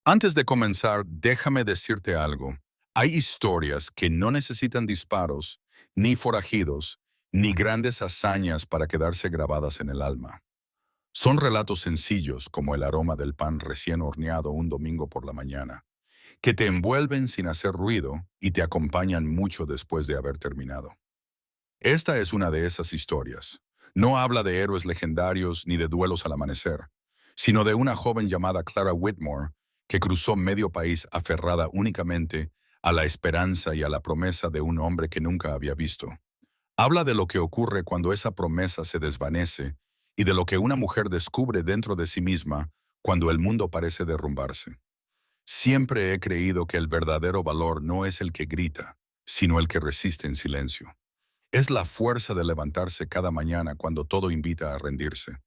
Antes de comenzar, déjame decirte algo. Hay historias que no necesitan disparos, ni forajidos, ni grandes hazañas para quedarse grabadas en el alma. Son relatos sencillos como el aroma del pan recién horneado un domingo por la mañana, que te envuelven sin hacer ruido y te acompañan mucho después de haber terminado. Esta es una de esas historias. No habla de héroes legendarios ni de duelos al amanecer, sino de una joven llamada Clara Whitmore que cruzó medio país aferrada únicamente a la esperanza y a la promesa de un hombre que nunca había visto. Habla de lo que ocurre cuando esa promesa se desvanece y de lo que una mujer descubre dentro de sí misma cuando el mundo parece derrumbarse. Siempre he creído que el verdadero valor no es el que grita, sino el que resiste en silencio. Es la fuerza de levantarse cada mañana cuando todo invita a rendirse.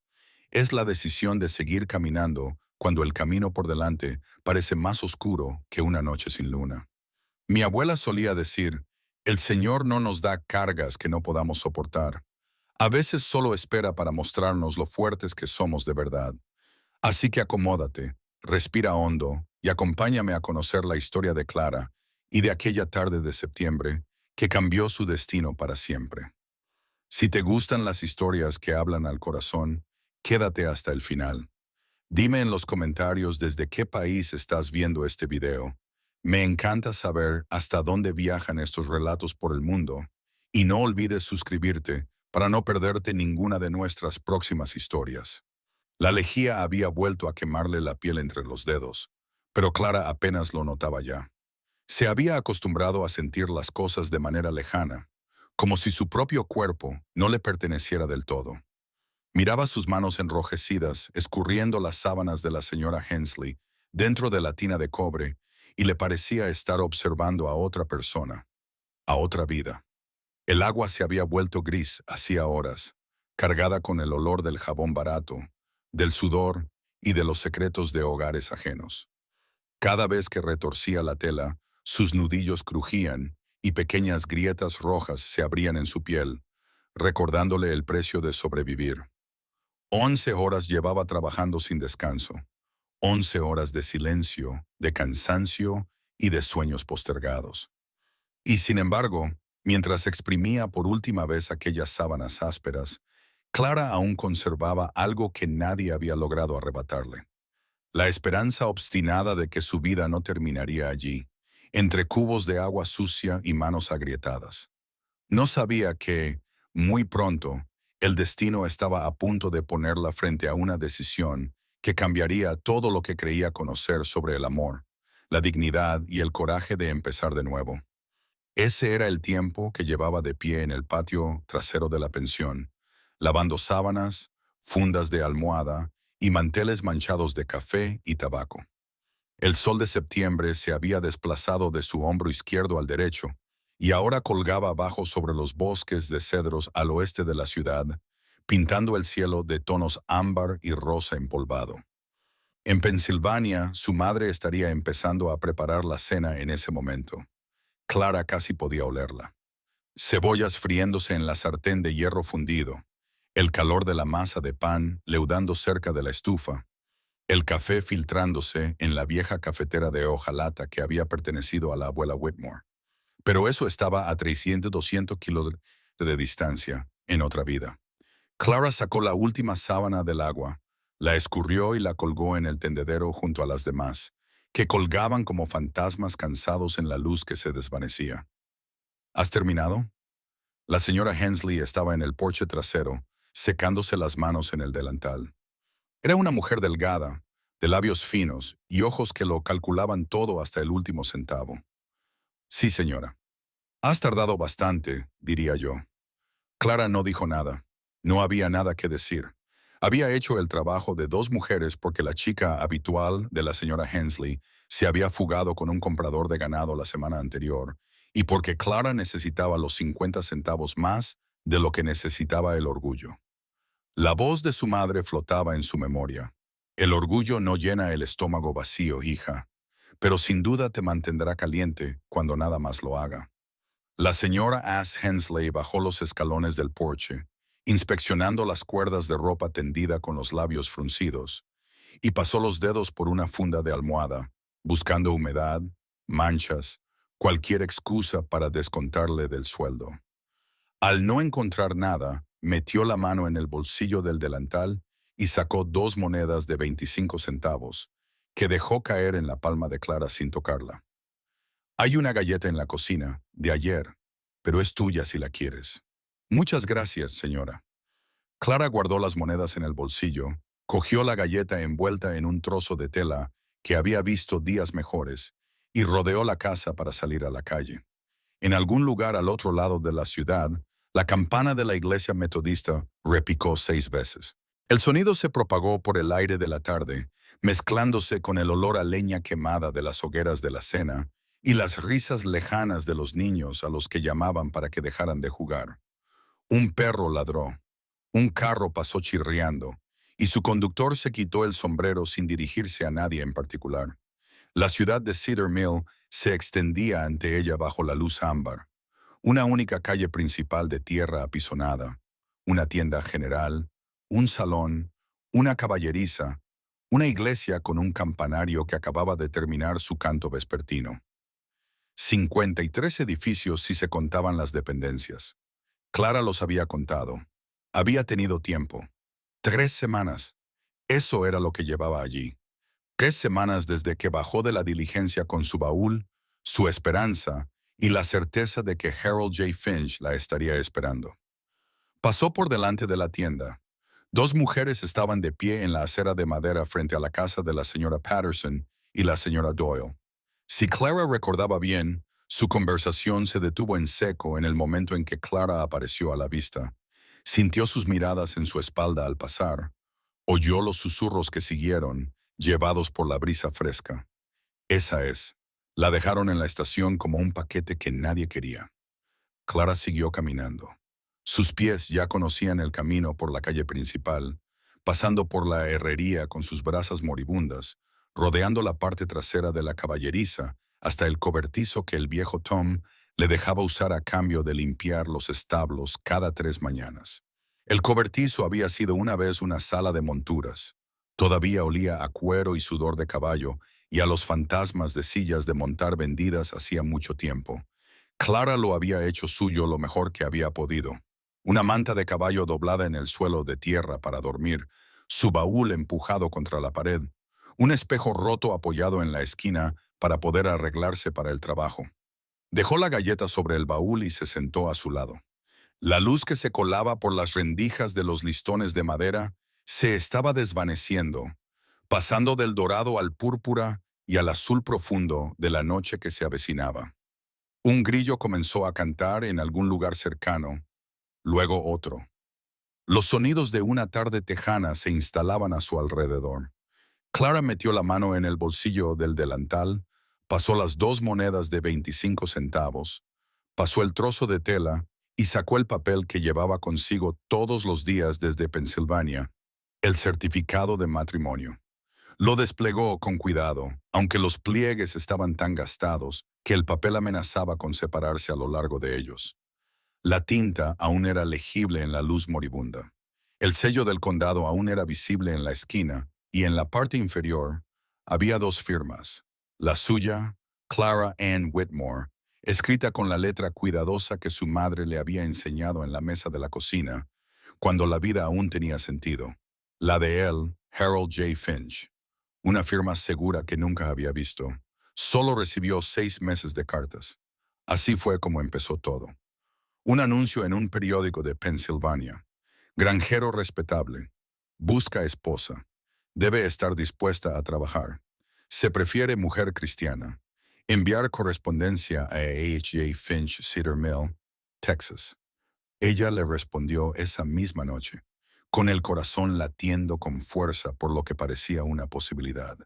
Es la decisión de seguir caminando cuando el camino por delante parece más oscuro que una noche sin luna. Mi abuela solía decir, el Señor no nos da cargas que no podamos soportar. A veces solo espera para mostrarnos lo fuertes que somos de verdad. Así que acomódate, respira hondo y acompáñame a conocer la historia de Clara y de aquella tarde de septiembre que cambió su destino para siempre. Si te gustan las historias que hablan al corazón, quédate hasta el final. Dime en los comentarios desde qué país estás viendo este video. Me encanta saber hasta dónde viajan estos relatos por el mundo. Y no olvides suscribirte para no perderte ninguna de nuestras próximas historias. La lejía había vuelto a quemarle la piel entre los dedos, pero Clara apenas lo notaba ya. Se había acostumbrado a sentir las cosas de manera lejana, como si su propio cuerpo no le perteneciera del todo. Miraba sus manos enrojecidas, escurriendo las sábanas de la señora Hensley dentro de la tina de cobre, y le parecía estar observando a otra persona, a otra vida. El agua se había vuelto gris hacía horas, cargada con el olor del jabón barato, del sudor y de los secretos de hogares ajenos. Cada vez que retorcía la tela, sus nudillos crujían y pequeñas grietas rojas se abrían en su piel, recordándole el precio de sobrevivir. 11 horas llevaba trabajando sin descanso, 11 horas de silencio, de cansancio y de sueños postergados. Y sin embargo, mientras exprimía por última vez aquellas sábanas ásperas, Clara aún conservaba algo que nadie había logrado arrebatarle. La esperanza obstinada de que su vida no terminaría allí, entre cubos de agua sucia y manos agrietadas. No sabía que, muy pronto, el destino estaba a punto de ponerla frente a una decisión que cambiaría todo lo que creía conocer sobre el amor, la dignidad y el coraje de empezar de nuevo. Ese era el tiempo que llevaba de pie en el patio trasero de la pensión, lavando sábanas, fundas de almohada y manteles manchados de café y tabaco. El sol de septiembre se había desplazado de su hombro izquierdo al derecho, y ahora colgaba abajo sobre los bosques de cedros al oeste de la ciudad, pintando el cielo de tonos ámbar y rosa empolvado. En Pensilvania, su madre estaría empezando a preparar la cena en ese momento. Clara casi podía olerla. Cebollas friéndose en la sartén de hierro fundido, el calor de la masa de pan leudando cerca de la estufa, el café filtrándose en la vieja cafetera de hojalata que había pertenecido a la abuela Whitmore. Pero eso estaba a 300-200 kilómetros de distancia, en otra vida. Clara sacó la última sábana del agua, la escurrió y la colgó en el tendedero junto a las demás, que colgaban como fantasmas cansados en la luz que se desvanecía. ¿Has terminado? La señora Hensley estaba en el porche trasero, secándose las manos en el delantal. Era una mujer delgada, de labios finos y ojos que lo calculaban todo hasta el último centavo. Sí, señora. Has tardado bastante, diría yo. Clara no dijo nada. No había nada que decir. Había hecho el trabajo de dos mujeres porque la chica habitual de la señora Hensley se había fugado con un comprador de ganado la semana anterior y porque Clara necesitaba los 50 centavos más de lo que necesitaba el orgullo. La voz de su madre flotaba en su memoria. El orgullo no llena el estómago vacío, hija, pero sin duda te mantendrá caliente cuando nada más lo haga. La señora Ass Hensley bajó los escalones del porche, inspeccionando las cuerdas de ropa tendida con los labios fruncidos, y pasó los dedos por una funda de almohada, buscando humedad, manchas, cualquier excusa para descontarle del sueldo. Al no encontrar nada, metió la mano en el bolsillo del delantal y sacó 2 monedas de 25 centavos, que dejó caer en la palma de Clara sin tocarla. Hay una galleta en la cocina, de ayer, pero es tuya si la quieres. Muchas gracias, señora. Clara guardó las monedas en el bolsillo, cogió la galleta envuelta en un trozo de tela que había visto días mejores y rodeó la casa para salir a la calle. En algún lugar al otro lado de la ciudad, la campana de la iglesia metodista repicó 6 veces. El sonido se propagó por el aire de la tarde, mezclándose con el olor a leña quemada de las hogueras de la cena y las risas lejanas de los niños a los que llamaban para que dejaran de jugar. Un perro ladró, un carro pasó chirriando, y su conductor se quitó el sombrero sin dirigirse a nadie en particular. La ciudad de Cedar Mill se extendía ante ella bajo la luz ámbar. Una única calle principal de tierra apisonada, una tienda general, un salón, una caballeriza, una iglesia con un campanario que acababa de terminar su canto vespertino. 53 edificios si se contaban las dependencias. Clara los había contado. Había tenido tiempo. 3 semanas. Eso era lo que llevaba allí. 3 semanas desde que bajó de la diligencia con su baúl, su esperanza y la certeza de que Harold J. Finch la estaría esperando. Pasó por delante de la tienda. 2 mujeres estaban de pie en la acera de madera frente a la casa de la señora Patterson y la señora Doyle. Si Clara recordaba bien, su conversación se detuvo en seco en el momento en que Clara apareció a la vista. Sintió sus miradas en su espalda al pasar. Oyó los susurros que siguieron, llevados por la brisa fresca. Esa es. La dejaron en la estación como un paquete que nadie quería. Clara siguió caminando. Sus pies ya conocían el camino por la calle principal, pasando por la herrería con sus brasas moribundas, rodeando la parte trasera de la caballeriza hasta el cobertizo que el viejo Tom le dejaba usar a cambio de limpiar los establos cada 3 mañanas. El cobertizo había sido una vez una sala de monturas. Todavía olía a cuero y sudor de caballo y a los fantasmas de sillas de montar vendidas hacía mucho tiempo. Clara lo había hecho suyo lo mejor que había podido. Una manta de caballo doblada en el suelo de tierra para dormir, su baúl empujado contra la pared, un espejo roto apoyado en la esquina para poder arreglarse para el trabajo. Dejó la galleta sobre el baúl y se sentó a su lado. La luz que se colaba por las rendijas de los listones de madera se estaba desvaneciendo, pasando del dorado al púrpura y al azul profundo de la noche que se avecinaba. Un grillo comenzó a cantar en algún lugar cercano, luego otro. Los sonidos de una tarde tejana se instalaban a su alrededor. Clara metió la mano en el bolsillo del delantal, pasó las 2 monedas de 25 centavos, pasó el trozo de tela y sacó el papel que llevaba consigo todos los días desde Pensilvania, el certificado de matrimonio. Lo desplegó con cuidado, aunque los pliegues estaban tan gastados que el papel amenazaba con separarse a lo largo de ellos. La tinta aún era legible en la luz moribunda. El sello del condado aún era visible en la esquina, y en la parte inferior había 2 firmas. La suya, Clara Ann Whitmore, escrita con la letra cuidadosa que su madre le había enseñado en la mesa de la cocina, cuando la vida aún tenía sentido. La de él, Harold J. Finch. Una firma segura que nunca había visto. Solo recibió 6 meses de cartas. Así fue como empezó todo. Un anuncio en un periódico de Pensilvania. Granjero respetable. Busca esposa. Debe estar dispuesta a trabajar. Se prefiere mujer cristiana. Enviar correspondencia a H.J. Finch, Cedar Mill, Texas. Ella le respondió esa misma noche, con el corazón latiendo con fuerza por lo que parecía una posibilidad.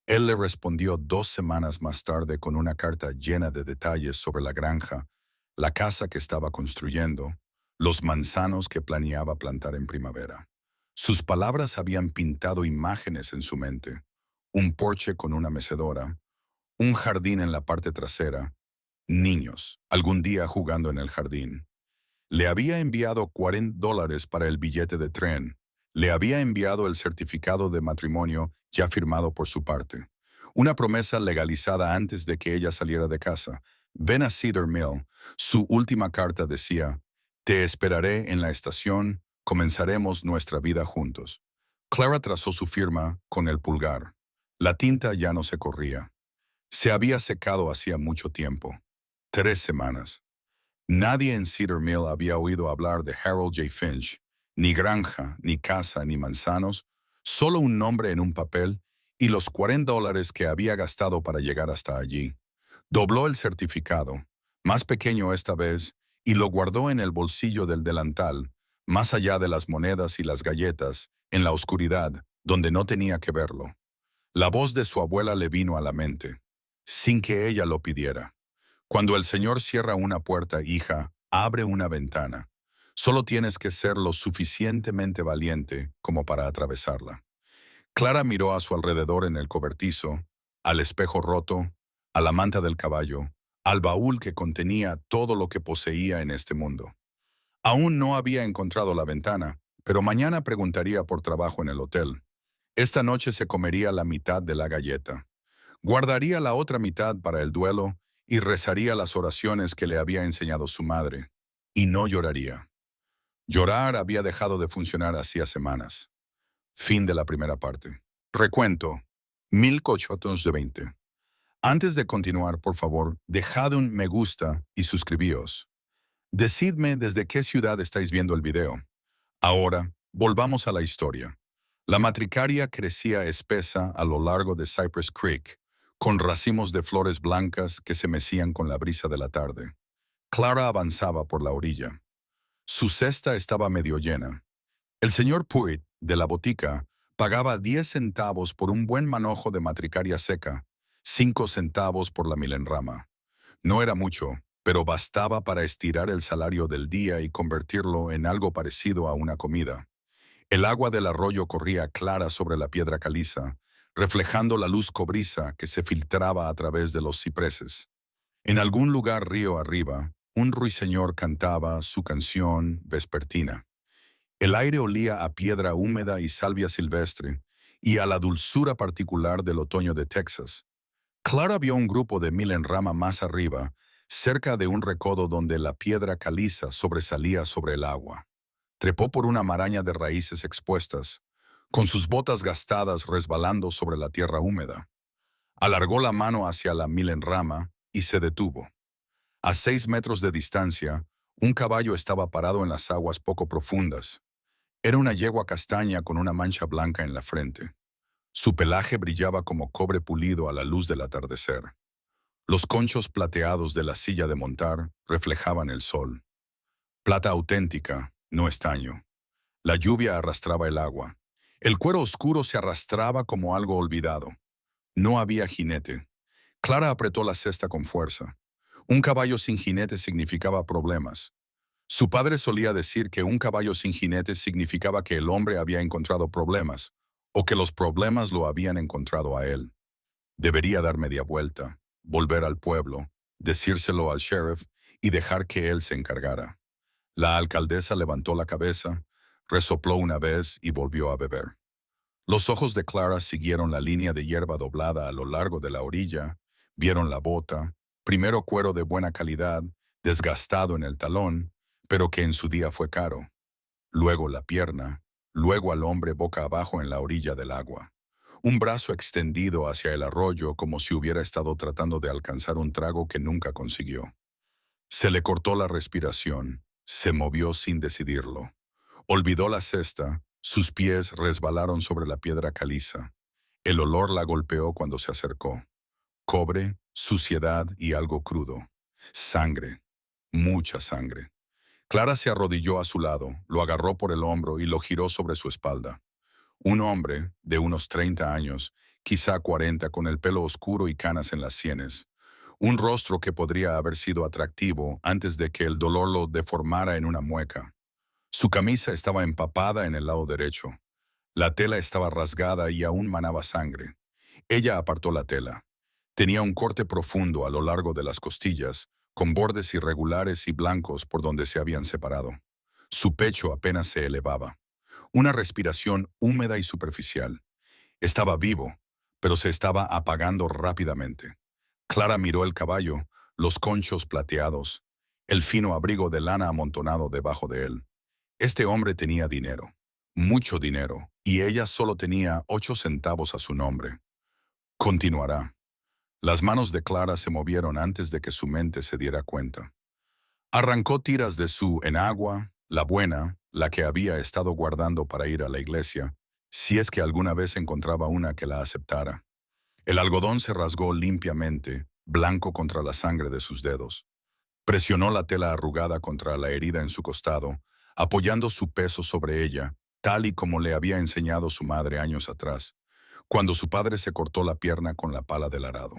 Él le respondió 2 semanas más tarde con una carta llena de detalles sobre la granja, la casa que estaba construyendo, los manzanos que planeaba plantar en primavera. Sus palabras habían pintado imágenes en su mente: un porche con una mecedora, un jardín en la parte trasera, niños, algún día jugando en el jardín. Le había enviado $40 para el billete de tren. Le había enviado el certificado de matrimonio ya firmado por su parte. Una promesa legalizada antes de que ella saliera de casa. Ven a Cedar Mill. Su última carta decía, te esperaré en la estación, comenzaremos nuestra vida juntos. Clara trazó su firma con el pulgar. La tinta ya no se corría. Se había secado hacía mucho tiempo. 3 semanas. Nadie en Cedar Mill había oído hablar de Harold J. Finch, ni granja, ni casa, ni manzanos, solo un nombre en un papel y los $40 que había gastado para llegar hasta allí. Dobló el certificado, más pequeño esta vez, y lo guardó en el bolsillo del delantal, más allá de las monedas y las galletas, en la oscuridad, donde no tenía que verlo. La voz de su abuela le vino a la mente, sin que ella lo pidiera. Cuando el Señor cierra una puerta, hija, abre una ventana. Solo tienes que ser lo suficientemente valiente como para atravesarla. Clara miró a su alrededor en el cobertizo, al espejo roto, a la manta del caballo, al baúl que contenía todo lo que poseía en este mundo. Aún no había encontrado la ventana, pero mañana preguntaría por trabajo en el hotel. Esta noche se comería la mitad de la galleta. Guardaría la otra mitad para el duelo y rezaría las oraciones que le había enseñado su madre. Y no lloraría. Llorar había dejado de funcionar hacía semanas. Fin de la primera parte. Recuento. 1820. Antes de continuar, por favor, dejad un me gusta y suscribíos. Decidme desde qué ciudad estáis viendo el video. Ahora, volvamos a la historia. La matricaria crecía espesa a lo largo de Cypress Creek, con racimos de flores blancas que se mecían con la brisa de la tarde. Clara avanzaba por la orilla. Su cesta estaba medio llena. El señor Pruitt, de la botica, pagaba 10 centavos por un buen manojo de matricaria seca, 5 centavos por la milenrama. No era mucho, pero bastaba para estirar el salario del día y convertirlo en algo parecido a una comida. El agua del arroyo corría clara sobre la piedra caliza, reflejando la luz cobriza que se filtraba a través de los cipreses. En algún lugar río arriba, un ruiseñor cantaba su canción vespertina. El aire olía a piedra húmeda y salvia silvestre, y a la dulzura particular del otoño de Texas. Clara vio un grupo de milenrama más arriba, cerca de un recodo donde la piedra caliza sobresalía sobre el agua. Trepó por una maraña de raíces expuestas, con sus botas gastadas resbalando sobre la tierra húmeda. Alargó la mano hacia la milenrama y se detuvo. A 6 metros de distancia, un caballo estaba parado en las aguas poco profundas. Era una yegua castaña con una mancha blanca en la frente. Su pelaje brillaba como cobre pulido a la luz del atardecer. Los conchos plateados de la silla de montar reflejaban el sol. Plata auténtica, no estaño. La lluvia arrastraba el agua. El cuero oscuro se arrastraba como algo olvidado. No había jinete. Clara apretó la cesta con fuerza. Un caballo sin jinete significaba problemas. Su padre solía decir que un caballo sin jinete significaba que el hombre había encontrado problemas, o que los problemas lo habían encontrado a él. Debería dar media vuelta, volver al pueblo, decírselo al sheriff y dejar que él se encargara. La alcaldesa levantó la cabeza, resopló una vez y volvió a beber. Los ojos de Clara siguieron la línea de hierba doblada a lo largo de la orilla, vieron la bota, primero cuero de buena calidad, desgastado en el talón, pero que en su día fue caro. Luego la pierna, luego al hombre boca abajo en la orilla del agua. Un brazo extendido hacia el arroyo como si hubiera estado tratando de alcanzar un trago que nunca consiguió. Se le cortó la respiración, se movió sin decidirlo. Olvidó la cesta, sus pies resbalaron sobre la piedra caliza. El olor la golpeó cuando se acercó. Cobre, suciedad y algo crudo. Sangre, mucha sangre. Clara se arrodilló a su lado, lo agarró por el hombro y lo giró sobre su espalda. Un hombre, de unos 30 años, quizá 40, con el pelo oscuro y canas en las sienes. Un rostro que podría haber sido atractivo antes de que el dolor lo deformara en una mueca. Su camisa estaba empapada en el lado derecho. La tela estaba rasgada y aún manaba sangre. Ella apartó la tela. Tenía un corte profundo a lo largo de las costillas, con bordes irregulares y blancos por donde se habían separado. Su pecho apenas se elevaba. Una respiración húmeda y superficial. Estaba vivo. pero se estaba apagando rápidamente. Clara miró el caballo, los conchos plateados, el fino abrigo de lana amontonado debajo de él. Este hombre tenía dinero, mucho dinero, y ella solo tenía 8 centavos a su nombre. Continuará. Las manos de Clara se movieron antes de que su mente se diera cuenta. Arrancó tiras de su enagua, la buena, la que había estado guardando para ir a la iglesia, si es que alguna vez encontraba una que la aceptara. El algodón se rasgó limpiamente, blanco contra la sangre de sus dedos. Presionó la tela arrugada contra la herida en su costado, apoyando su peso sobre ella, tal y como le había enseñado su madre años atrás, cuando su padre se cortó la pierna con la pala del arado.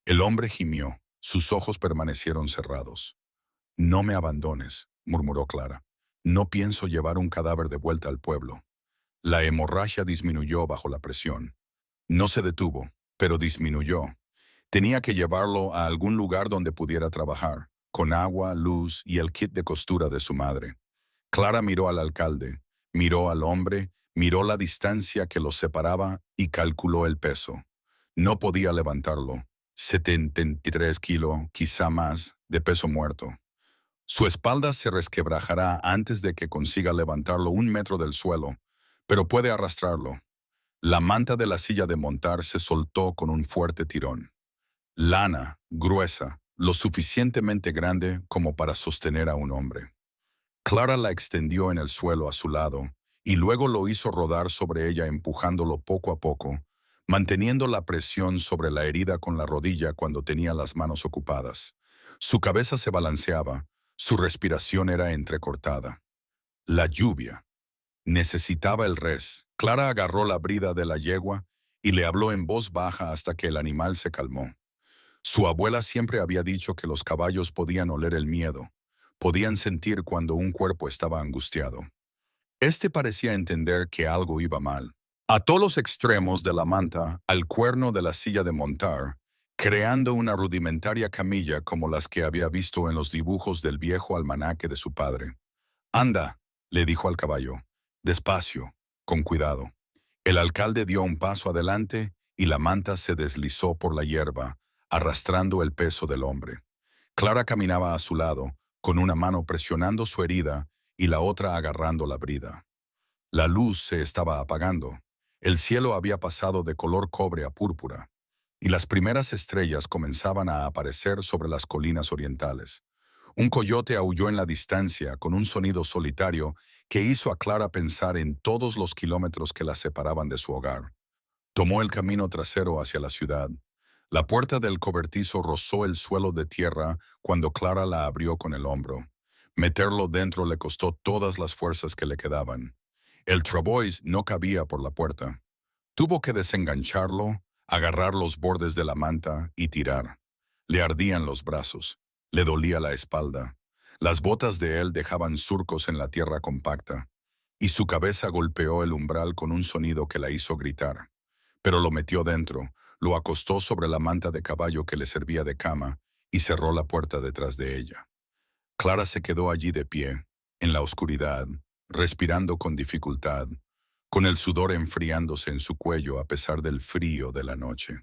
El hombre gimió, sus ojos permanecieron cerrados. «No me abandones», murmuró Clara. «No pienso llevar un cadáver de vuelta al pueblo». La hemorragia disminuyó bajo la presión. No se detuvo, pero disminuyó. Tenía que llevarlo a algún lugar donde pudiera trabajar, con agua, luz y el kit de costura de su madre. Clara miró al alcalde, miró al hombre, miró la distancia que los separaba y calculó el peso. No podía levantarlo. 73 kilos, quizá más, de peso muerto. Su espalda se resquebrajará antes de que consiga levantarlo 1 metro del suelo, pero puede arrastrarlo. La manta de la silla de montar se soltó con un fuerte tirón. Lana, gruesa, lo suficientemente grande como para sostener a un hombre. Clara la extendió en el suelo a su lado y luego lo hizo rodar sobre ella empujándolo poco a poco, manteniendo la presión sobre la herida con la rodilla cuando tenía las manos ocupadas. Su cabeza se balanceaba, su respiración era entrecortada. La lluvia. Necesitaba el res. Clara agarró la brida de la yegua y le habló en voz baja hasta que el animal se calmó. Su abuela siempre había dicho que los caballos podían oler el miedo, podían sentir cuando un cuerpo estaba angustiado. Este parecía entender que algo iba mal. Ató los extremos de la manta al cuerno de la silla de montar, creando una rudimentaria camilla como las que había visto en los dibujos del viejo almanaque de su padre. «Anda», le dijo al caballo, «despacio, con cuidado». El alcalde dio un paso adelante y la manta se deslizó por la hierba, arrastrando el peso del hombre. Clara caminaba a su lado, con una mano presionando su herida y la otra agarrando la brida. La luz se estaba apagando. El cielo había pasado de color cobre a púrpura, y las primeras estrellas comenzaban a aparecer sobre las colinas orientales. Un coyote aulló en la distancia con un sonido solitario que hizo a Clara pensar en todos los kilómetros que la separaban de su hogar. Tomó el camino trasero hacia la ciudad. La puerta del cobertizo rozó el suelo de tierra cuando Clara la abrió con el hombro. Meterlo dentro le costó todas las fuerzas que le quedaban. El travois no cabía por la puerta. Tuvo que desengancharlo, agarrar los bordes de la manta y tirar. Le ardían los brazos. Le dolía la espalda. Las botas de él dejaban surcos en la tierra compacta, y su cabeza golpeó el umbral con un sonido que la hizo gritar. Pero lo metió dentro, lo acostó sobre la manta de caballo que le servía de cama y cerró la puerta detrás de ella. Clara se quedó allí de pie, en la oscuridad, respirando con dificultad, con el sudor enfriándose en su cuello a pesar del frío de la noche.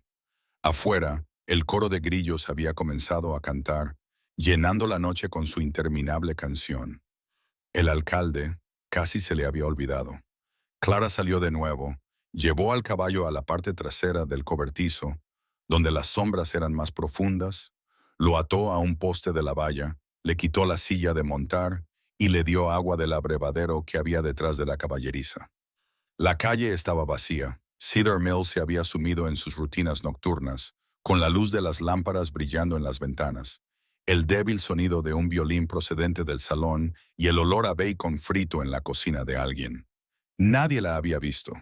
Afuera, el coro de grillos había comenzado a cantar, llenando la noche con su interminable canción. El alcalde casi se le había olvidado. Clara salió de nuevo, llevó al caballo a la parte trasera del cobertizo, donde las sombras eran más profundas, lo ató a un poste de la valla, le quitó la silla de montar y le dio agua del abrevadero que había detrás de la caballeriza. La calle estaba vacía. Cedar Mill se había sumido en sus rutinas nocturnas, con la luz de las lámparas brillando en las ventanas, el débil sonido de un violín procedente del salón y el olor a bacon frito en la cocina de alguien. Nadie la había visto.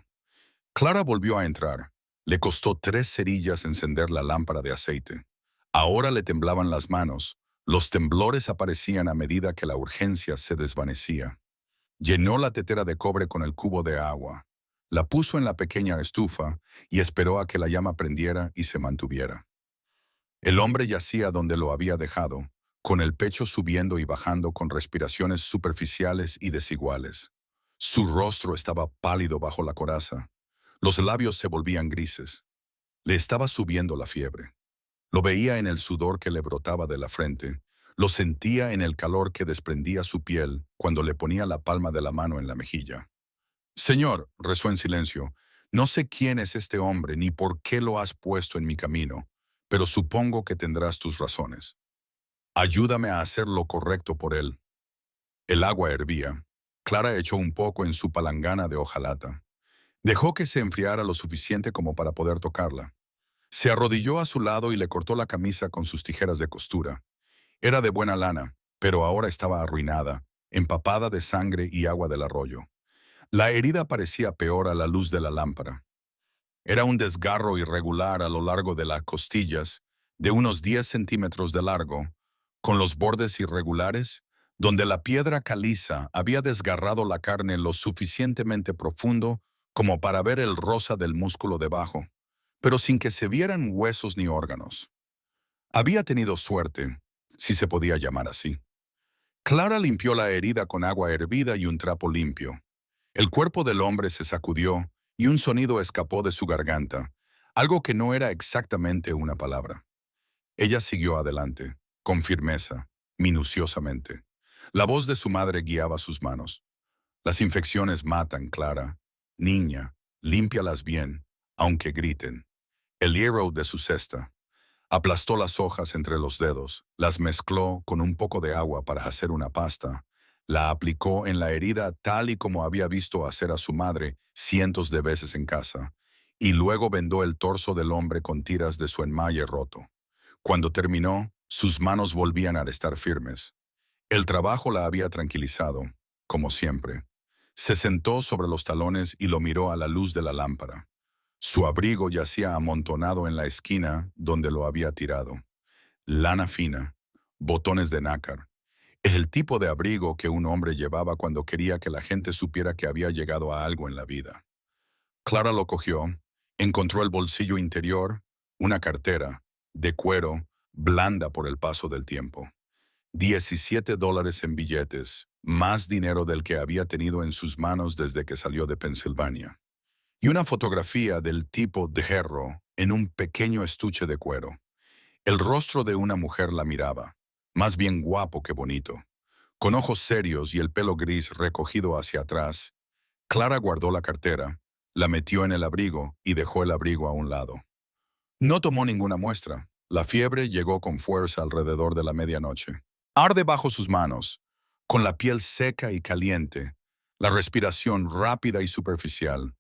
Clara volvió a entrar. Le costó 3 cerillas encender la lámpara de aceite. Ahora le temblaban las manos. Los temblores aparecían a medida que la urgencia se desvanecía. Llenó la tetera de cobre con el cubo de agua. La puso en la pequeña estufa y esperó a que la llama prendiera y se mantuviera. El hombre yacía donde lo había dejado, con el pecho subiendo y bajando con respiraciones superficiales y desiguales. Su rostro estaba pálido bajo la coraza. Los labios se volvían grises. Le estaba subiendo la fiebre. Lo veía en el sudor que le brotaba de la frente. Lo sentía en el calor que desprendía su piel cuando le ponía la palma de la mano en la mejilla. Señor, rezó en silencio, no sé quién es este hombre ni por qué lo has puesto en mi camino, pero supongo que tendrás tus razones. Ayúdame a hacer lo correcto por él. El agua hervía. Clara echó un poco en su palangana de hojalata. Dejó que se enfriara lo suficiente como para poder tocarla. Se arrodilló a su lado y le cortó la camisa con sus tijeras de costura. Era de buena lana, pero ahora estaba arruinada, empapada de sangre y agua del arroyo. La herida parecía peor a la luz de la lámpara. Era un desgarro irregular a lo largo de las costillas, de unos 10 centímetros de largo, con los bordes irregulares, donde la piedra caliza había desgarrado la carne lo suficientemente profundo como para ver el rosa del músculo debajo, pero sin que se vieran huesos ni órganos. Había tenido suerte, si se podía llamar así. Clara limpió la herida con agua hervida y un trapo limpio. El cuerpo del hombre se sacudió y un sonido escapó de su garganta, algo que no era exactamente una palabra. Ella siguió adelante, con firmeza, minuciosamente. La voz de su madre guiaba sus manos. Las infecciones matan, Clara. Niña, límpialas bien, aunque griten. El hierro de su cesta. Aplastó las hojas entre los dedos, las mezcló con un poco de agua para hacer una pasta, la aplicó en la herida tal y como había visto hacer a su madre cientos de veces en casa, y luego vendó el torso del hombre con tiras de su enmalle roto. Cuando terminó, sus manos volvían a estar firmes. El trabajo la había tranquilizado, como siempre. Se sentó sobre los talones y lo miró a la luz de la lámpara. Su abrigo yacía amontonado en la esquina donde lo había tirado. Lana fina, botones de nácar. El tipo de abrigo que un hombre llevaba cuando quería que la gente supiera que había llegado a algo en la vida. Clara lo cogió, encontró el bolsillo interior, una cartera, de cuero, blanda por el paso del tiempo. $17 en billetes, más dinero del que había tenido en sus manos desde que salió de Pensilvania. Y una fotografía del tipo de Herro en un pequeño estuche de cuero. El rostro de una mujer la miraba, más bien guapo que bonito. Con ojos serios y el pelo gris recogido hacia atrás, Clara guardó la cartera, la metió en el abrigo y dejó el abrigo a un lado. No tomó ninguna muestra. La fiebre llegó con fuerza alrededor de la medianoche. Arde bajo sus manos, con la piel seca y caliente, la respiración rápida y superficial.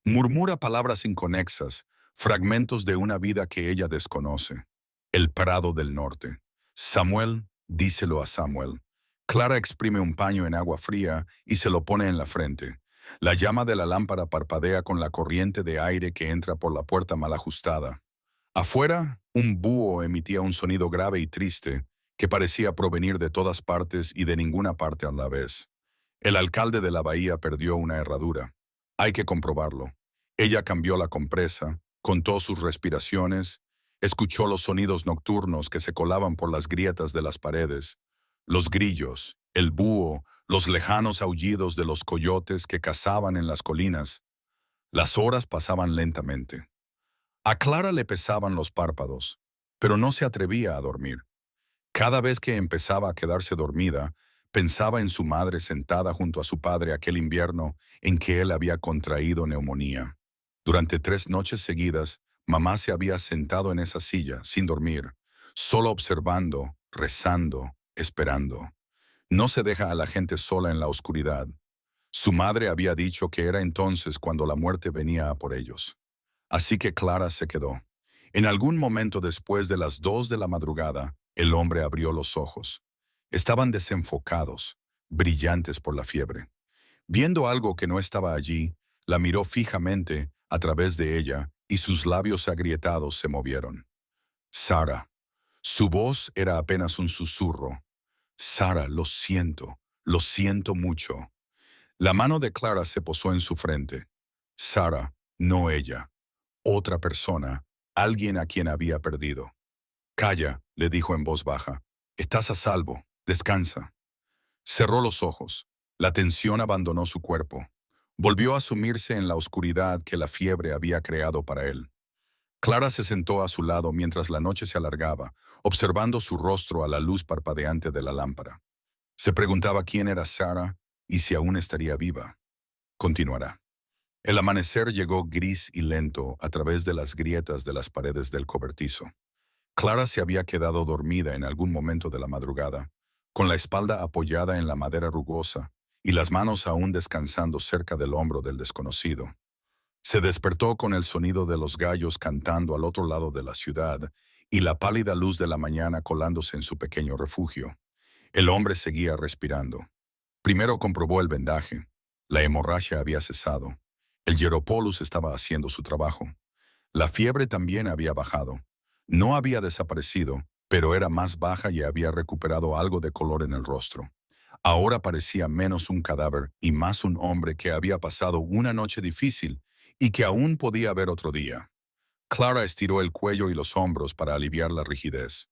Murmura palabras inconexas, fragmentos de una vida que ella desconoce. El Prado del Norte. Samuel, díselo a Samuel. Clara exprime un paño en agua fría y se lo pone en la frente. La llama de la lámpara parpadea con la corriente de aire que entra por la puerta mal ajustada. Afuera, un búho emitía un sonido grave y triste que parecía provenir de todas partes y de ninguna parte a la vez. El alcalde de la bahía perdió una herradura. Hay que comprobarlo. Ella cambió la compresa, contó sus respiraciones, escuchó los sonidos nocturnos que se colaban por las grietas de las paredes, los grillos, el búho, los lejanos aullidos de los coyotes que cazaban en las colinas. Las horas pasaban lentamente. A Clara le pesaban los párpados, pero no se atrevía a dormir. Cada vez que empezaba a quedarse dormida, pensaba en su madre sentada junto a su padre aquel invierno en que él había contraído neumonía. Durante 3 noches seguidas, mamá se había sentado en esa silla, sin dormir, solo observando, rezando, esperando. No se deja a la gente sola en la oscuridad. Su madre había dicho que era entonces cuando la muerte venía a por ellos. Así que Clara se quedó. En algún momento después de las 2 de la madrugada, el hombre abrió los ojos. Estaban desenfocados, brillantes por la fiebre. Viendo algo que no estaba allí, la miró fijamente a través de ella y sus labios agrietados se movieron. Sara. Su voz era apenas un susurro. Sara, lo siento mucho. La mano de Clara se posó en su frente. Sara, no ella. Otra persona, alguien a quien había perdido. Calla, le dijo en voz baja. Estás a salvo, descansa. Cerró los ojos. La tensión abandonó su cuerpo. Volvió a sumirse en la oscuridad que la fiebre había creado para él. Clara se sentó a su lado mientras la noche se alargaba, observando su rostro a la luz parpadeante de la lámpara. Se preguntaba quién era Sarah y si aún estaría viva. Continuará. El amanecer llegó gris y lento a través de las grietas de las paredes del cobertizo. Clara se había quedado dormida en algún momento de la madrugada, con la espalda apoyada en la madera rugosa y las manos aún descansando cerca del hombro del desconocido. Se despertó con el sonido de los gallos cantando al otro lado de la ciudad y la pálida luz de la mañana colándose en su pequeño refugio. El hombre seguía respirando. Primero comprobó el vendaje. La hemorragia había cesado. El Yeropolus estaba haciendo su trabajo. La fiebre también había bajado. No había desaparecido, pero era más baja y había recuperado algo de color en el rostro. Ahora parecía menos un cadáver y más un hombre que había pasado una noche difícil y que aún podía ver otro día. Clara estiró el cuello y los hombros para aliviar la rigidez.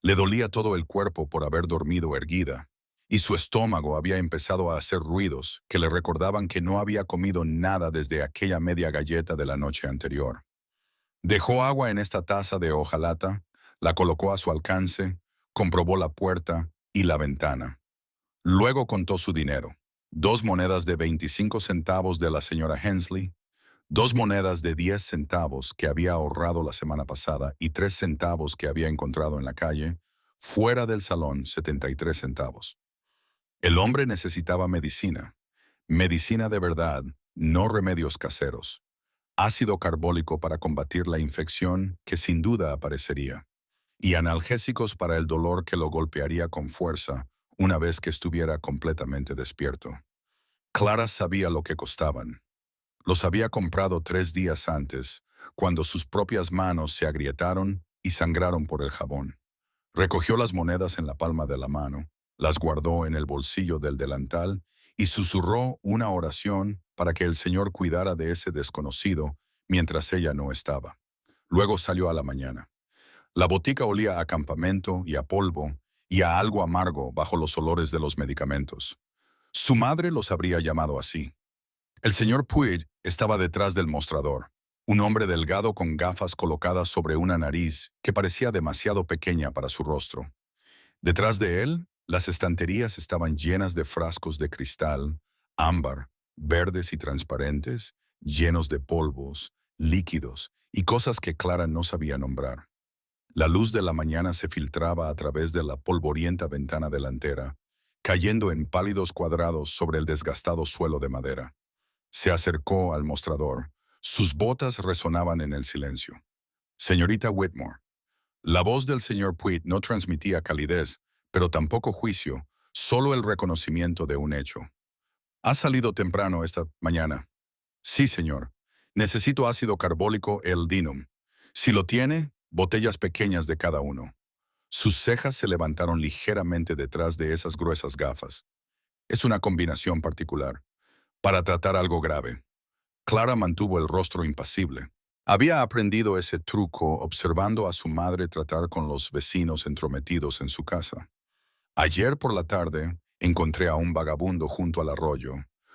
Le dolía todo el cuerpo por haber dormido erguida, y su estómago había empezado a hacer ruidos que le recordaban que no había comido nada desde aquella media galleta de la noche anterior. Dejó agua en esta taza de hojalata, la colocó a su alcance, comprobó la puerta y la ventana. Luego contó su dinero. 2 monedas de 25 centavos de la señora Hensley, 2 monedas de 10 centavos que había ahorrado la semana pasada y 3 centavos que había encontrado en la calle, fuera del salón 73 centavos. El hombre necesitaba medicina, medicina de verdad, no remedios caseros. Ácido carbólico para combatir la infección que sin duda aparecería, y analgésicos para el dolor que lo golpearía con fuerza una vez que estuviera completamente despierto. Clara sabía lo que costaban. Los había comprado 3 días antes, cuando sus propias manos se agrietaron y sangraron por el jabón. Recogió las monedas en la palma de la mano, las guardó en el bolsillo del delantal y susurró una oración para que el Señor cuidara de ese desconocido mientras ella no estaba. Luego salió a la mañana. La botica olía a campamento y a polvo y a algo amargo bajo los olores de los medicamentos. Su madre los habría llamado así. El señor Puig estaba detrás del mostrador, un hombre delgado con gafas colocadas sobre una nariz que parecía demasiado pequeña para su rostro. Detrás de él, las estanterías estaban llenas de frascos de cristal, ámbar, verdes y transparentes, llenos de polvos, líquidos y cosas que Clara no sabía nombrar. La luz de la mañana se filtraba a través de la polvorienta ventana delantera, cayendo en pálidos cuadrados sobre el desgastado suelo de madera. Se acercó al mostrador. Sus botas resonaban en el silencio. Señorita Whitmore. La voz del señor Puig no transmitía calidez, pero tampoco juicio, solo el reconocimiento de un hecho. ¿Ha salido temprano esta mañana? Sí, señor. Necesito ácido carbólico L-Dinum. Si lo tiene, botellas pequeñas de cada uno. Sus cejas se levantaron ligeramente detrás de esas gruesas gafas. Es una combinación particular. Para tratar algo grave. Clara mantuvo el rostro impasible. Había aprendido ese truco observando a su madre tratar con los vecinos entrometidos en su casa. Ayer por la tarde encontré a un vagabundo junto al arroyo.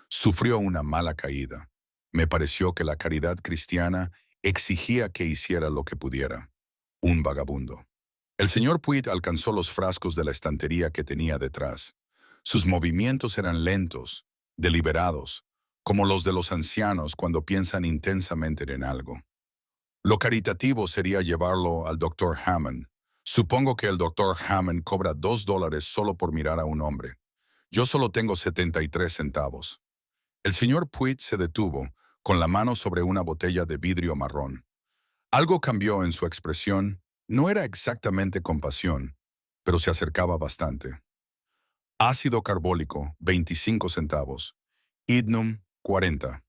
Sufrió una mala caída. Me pareció que la caridad cristiana exigía que hiciera lo que pudiera. Un vagabundo. El señor Puig alcanzó los frascos de la estantería que tenía detrás. Sus movimientos eran lentos, deliberados, como los de los ancianos cuando piensan intensamente en algo. Lo caritativo sería llevarlo al doctor Hammond. Supongo que el doctor Hammond cobra $2 solo por mirar a un hombre. Yo solo tengo 73 centavos. El señor Puig se detuvo, con la mano sobre una botella de vidrio marrón. Algo cambió en su expresión. No era exactamente compasión, pero se acercaba bastante. Ácido carbólico, 25 centavos. Idnum, 40.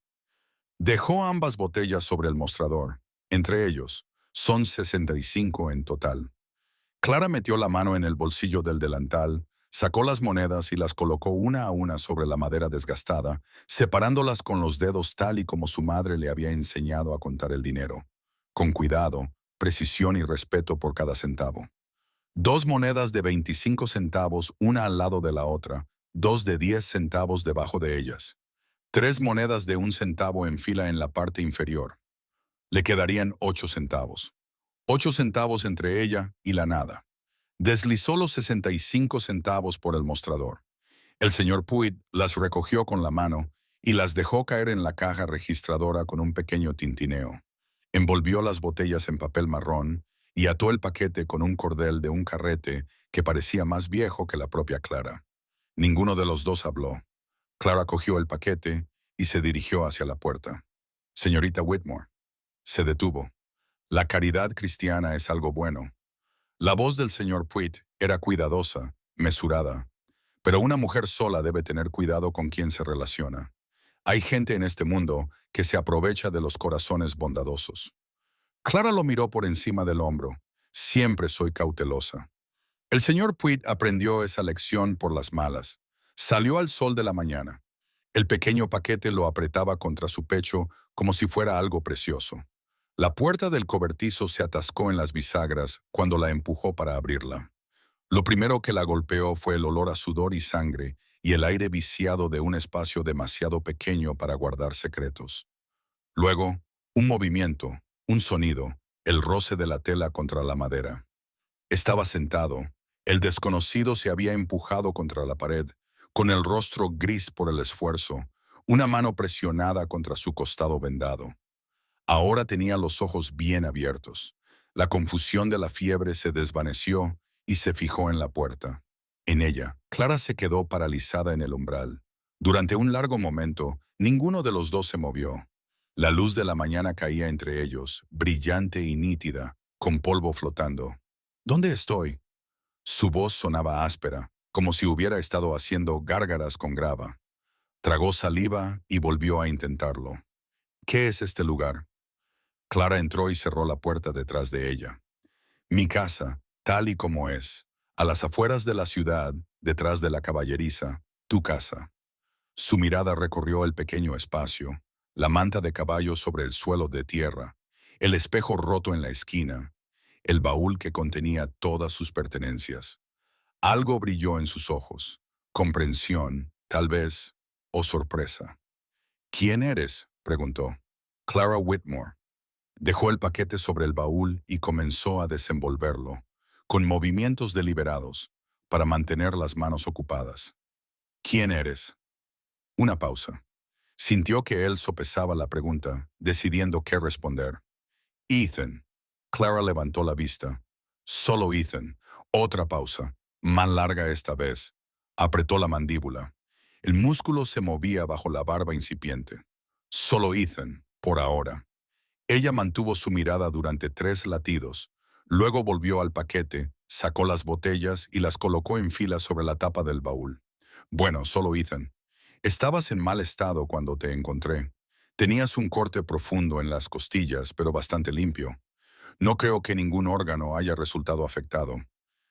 Dejó ambas botellas sobre el mostrador. Entre ellos, son 65 en total. Clara metió la mano en el bolsillo del delantal, sacó las monedas y las colocó una a una sobre la madera desgastada, separándolas con los dedos tal y como su madre le había enseñado a contar el dinero. Con cuidado, precisión y respeto por cada centavo. 2 monedas de 25 centavos una al lado de la otra, 2 de 10 centavos debajo de ellas. 3 monedas de 1 centavo en fila en la parte inferior. Le quedarían 8 centavos. 8 centavos entre ella y la nada. Deslizó los 65 centavos por el mostrador. El señor Pruitt las recogió con la mano y las dejó caer en la caja registradora con un pequeño tintineo. Envolvió las botellas en papel marrón y ató el paquete con un cordel de un carrete que parecía más viejo que la propia Clara. Ninguno de los dos habló. Clara cogió el paquete y se dirigió hacia la puerta. Señorita Whitmore. Se detuvo. La caridad cristiana es algo bueno. La voz del señor Pruitt era cuidadosa, mesurada. Pero una mujer sola debe tener cuidado con quien se relaciona. Hay gente en este mundo que se aprovecha de los corazones bondadosos. Clara lo miró por encima del hombro. Siempre soy cautelosa. El señor Pruitt aprendió esa lección por las malas. Salió al sol de la mañana. El pequeño paquete lo apretaba contra su pecho como si fuera algo precioso. La puerta del cobertizo se atascó en las bisagras cuando la empujó para abrirla. Lo primero que la golpeó fue el olor a sudor y sangre y el aire viciado de un espacio demasiado pequeño para guardar secretos. Luego, un movimiento, un sonido, el roce de la tela contra la madera. Estaba sentado. El desconocido se había empujado contra la pared, con el rostro gris por el esfuerzo, una mano presionada contra su costado vendado. Ahora tenía los ojos bien abiertos. La confusión de la fiebre se desvaneció y se fijó en la puerta. En ella, Clara se quedó paralizada en el umbral. Durante un largo momento, ninguno de los dos se movió. La luz de la mañana caía entre ellos, brillante y nítida, con polvo flotando. ¿Dónde estoy? Su voz sonaba áspera, como si hubiera estado haciendo gárgaras con grava. Tragó saliva y volvió a intentarlo. ¿Qué es este lugar? Clara entró y cerró la puerta detrás de ella. Mi casa, tal y como es, a las afueras de la ciudad, detrás de la caballeriza, tu casa. Su mirada recorrió el pequeño espacio, la manta de caballo sobre el suelo de tierra, el espejo roto en la esquina, el baúl que contenía todas sus pertenencias. Algo brilló en sus ojos, comprensión, tal vez, o sorpresa. ¿Quién eres?, preguntó. Clara Whitmore. Dejó el paquete sobre el baúl y comenzó a desenvolverlo, con movimientos deliberados, para mantener las manos ocupadas. ¿Quién eres? Una pausa. Sintió que él sopesaba la pregunta, decidiendo qué responder. Ethan. Clara levantó la vista. Solo Ethan. Otra pausa, más larga esta vez. Apretó la mandíbula. El músculo se movía bajo la barba incipiente. Solo Ethan, por ahora. Ella mantuvo su mirada durante 3 latidos. Luego volvió al paquete, sacó las botellas y las colocó en fila sobre la tapa del baúl. Bueno, solo Ethan. Estabas en mal estado cuando te encontré. Tenías un corte profundo en las costillas, pero bastante limpio. No creo que ningún órgano haya resultado afectado.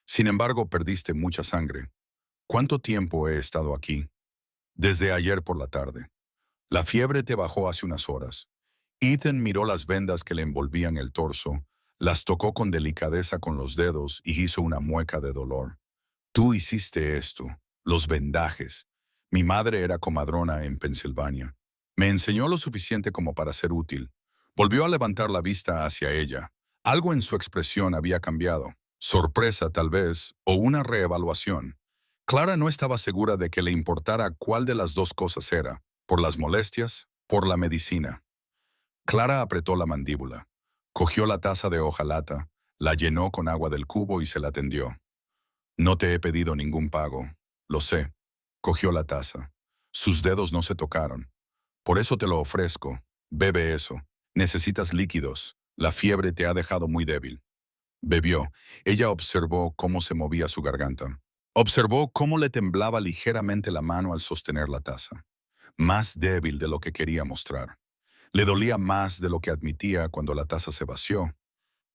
Sin embargo, perdiste mucha sangre. ¿Cuánto tiempo he estado aquí? Desde ayer por la tarde. La fiebre te bajó hace unas horas. Ethan miró las vendas que le envolvían el torso, las tocó con delicadeza con los dedos y hizo una mueca de dolor. Tú hiciste esto, los vendajes. Mi madre era comadrona en Pensilvania. Me enseñó lo suficiente como para ser útil. Volvió a levantar la vista hacia ella. Algo en su expresión había cambiado. Sorpresa, tal vez, o una reevaluación. Clara no estaba segura de que le importara cuál de las dos cosas era, por las molestias, por la medicina. Clara apretó la mandíbula. Cogió la taza de hojalata, la llenó con agua del cubo y se la tendió. No te he pedido ningún pago. Lo sé. Cogió la taza. Sus dedos no se tocaron. Por eso te lo ofrezco. Bebe eso. Necesitas líquidos. La fiebre te ha dejado muy débil. Bebió. Ella observó cómo se movía su garganta. Observó cómo le temblaba ligeramente la mano al sostener la taza. Más débil de lo que quería mostrar. Le dolía más de lo que admitía cuando la taza se vació.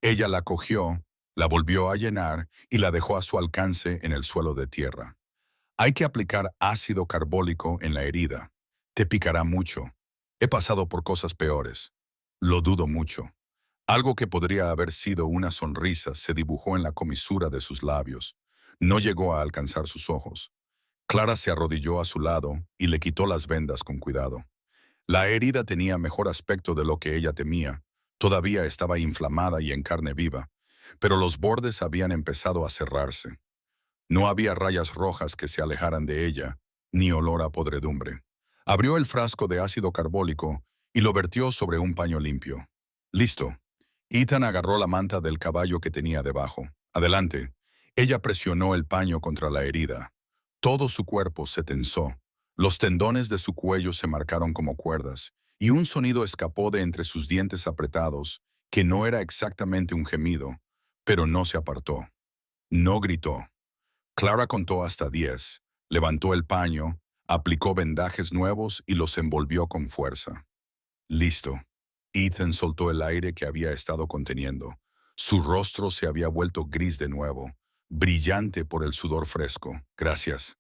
Ella la cogió, la volvió a llenar y la dejó a su alcance en el suelo de tierra. Hay que aplicar ácido carbólico en la herida. Te picará mucho. He pasado por cosas peores. Lo dudo mucho. Algo que podría haber sido una sonrisa se dibujó en la comisura de sus labios. No llegó a alcanzar sus ojos. Clara se arrodilló a su lado y le quitó las vendas con cuidado. La herida tenía mejor aspecto de lo que ella temía. Todavía estaba inflamada y en carne viva, pero los bordes habían empezado a cerrarse. No había rayas rojas que se alejaran de ella, ni olor a podredumbre. Abrió el frasco de ácido carbólico y lo vertió sobre un paño limpio. Listo. Ethan agarró la manta del caballo que tenía debajo. Adelante. Ella presionó el paño contra la herida. Todo su cuerpo se tensó. Los tendones de su cuello se marcaron como cuerdas, y un sonido escapó de entre sus dientes apretados, que no era exactamente un gemido, pero no se apartó. No gritó. Clara contó hasta 10, levantó el paño, aplicó vendajes nuevos y los envolvió con fuerza. Listo. Ethan soltó el aire que había estado conteniendo. Su rostro se había vuelto gris de nuevo, brillante por el sudor fresco. Gracias.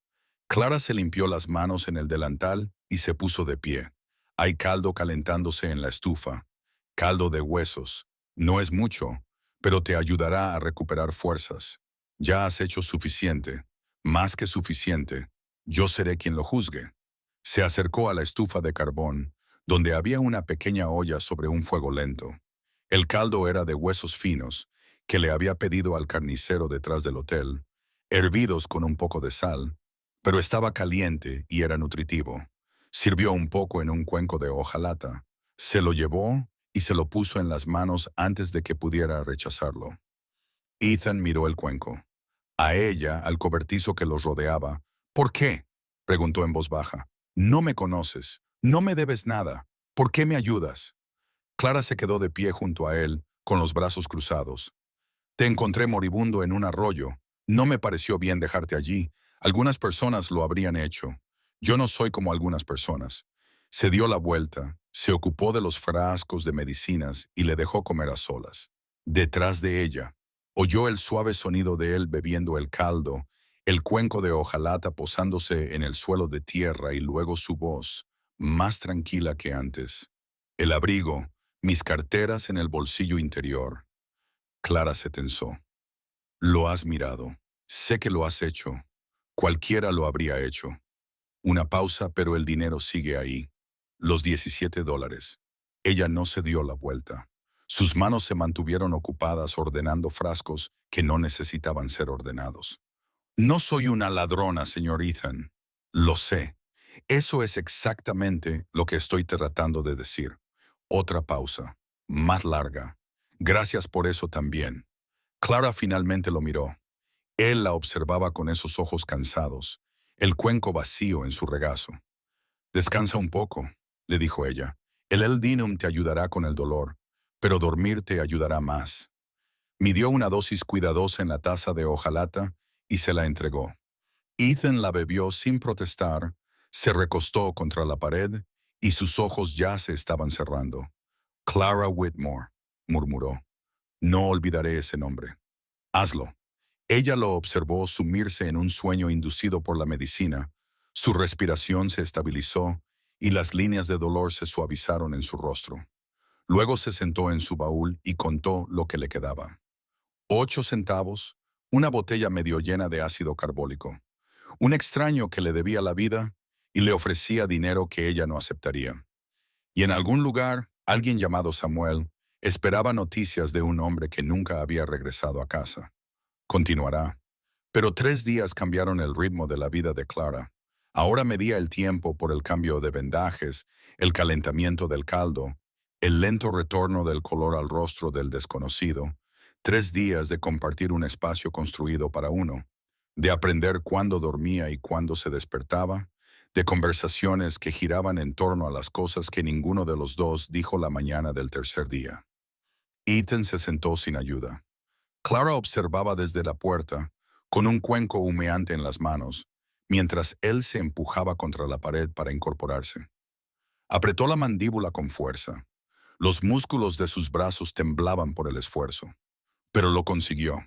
Clara se limpió las manos en el delantal y se puso de pie. Hay caldo calentándose en la estufa. Caldo de huesos. No es mucho, pero te ayudará a recuperar fuerzas. Ya has hecho suficiente. Más que suficiente. Yo seré quien lo juzgue. Se acercó a la estufa de carbón, donde había una pequeña olla sobre un fuego lento. El caldo era de huesos finos, que le había pedido al carnicero detrás del hotel, hervidos con un poco de sal, pero estaba caliente y era nutritivo. Sirvió un poco en un cuenco de hojalata, se lo llevó y se lo puso en las manos antes de que pudiera rechazarlo. Ethan miró el cuenco. A ella, al cobertizo que los rodeaba. ¿Por qué? Preguntó en voz baja. No me conoces, no me debes nada. ¿Por qué me ayudas? Clara se quedó de pie junto a él, con los brazos cruzados. Te encontré moribundo en un arroyo. No me pareció bien dejarte allí. Algunas personas lo habrían hecho. Yo no soy como algunas personas. Se dio la vuelta, se ocupó de los frascos de medicinas y le dejó comer a solas. Detrás de ella, oyó el suave sonido de él bebiendo el caldo, el cuenco de hojalata posándose en el suelo de tierra y luego su voz, más tranquila que antes. El abrigo, mis carteras en el bolsillo interior. Clara se tensó. Lo has mirado. Sé que lo has hecho. Cualquiera lo habría hecho. Una pausa, pero el dinero sigue ahí. Los $17. Ella no se dio la vuelta. Sus manos se mantuvieron ocupadas ordenando frascos que no necesitaban ser ordenados. No soy una ladrona, señor Ethan. Lo sé. Eso es exactamente lo que estoy tratando de decir. Otra pausa, más larga. Gracias por eso también. Clara finalmente lo miró. Él la observaba con esos ojos cansados, el cuenco vacío en su regazo. Descansa un poco, le dijo ella. El L-Dinum te ayudará con el dolor, pero dormir te ayudará más. Midió una dosis cuidadosa en la taza de hojalata y se la entregó. Ethan la bebió sin protestar, se recostó contra la pared y sus ojos ya se estaban cerrando. Clara Whitmore, murmuró. No olvidaré ese nombre. Hazlo. Ella lo observó sumirse en un sueño inducido por la medicina. Su respiración se estabilizó y las líneas de dolor se suavizaron en su rostro. Luego se sentó en su baúl y contó lo que le quedaba. 8 centavos, una botella medio llena de ácido carbólico, un extraño que le debía la vida y le ofrecía dinero que ella no aceptaría. Y en algún lugar, alguien llamado Samuel esperaba noticias de un hombre que nunca había regresado a casa. Continuará. Pero 3 días cambiaron el ritmo de la vida de Clara. Ahora medía el tiempo por el cambio de vendajes, el calentamiento del caldo, el lento retorno del color al rostro del desconocido, 3 días de compartir un espacio construido para uno, de aprender cuándo dormía y cuándo se despertaba, de conversaciones que giraban en torno a las cosas que ninguno de los dos dijo la mañana del tercer día. Ethan se sentó sin ayuda. Clara observaba desde la puerta, con un cuenco humeante en las manos, mientras él se empujaba contra la pared para incorporarse. Apretó la mandíbula con fuerza. Los músculos de sus brazos temblaban por el esfuerzo. Pero lo consiguió.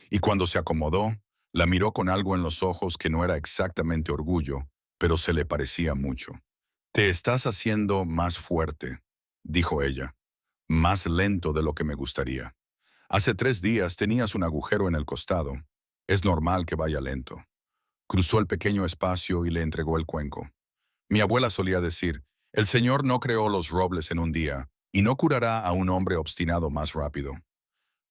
Y cuando se acomodó, la miró con algo en los ojos que no era exactamente orgullo, pero se le parecía mucho. Te estás haciendo más fuerte, dijo ella. Más lento de lo que me gustaría. Hace 3 días tenías un agujero en el costado. Es normal que vaya lento. Cruzó el pequeño espacio y le entregó el cuenco. Mi abuela solía decir, el Señor no creó los robles en un día, y no curará a un hombre obstinado más rápido.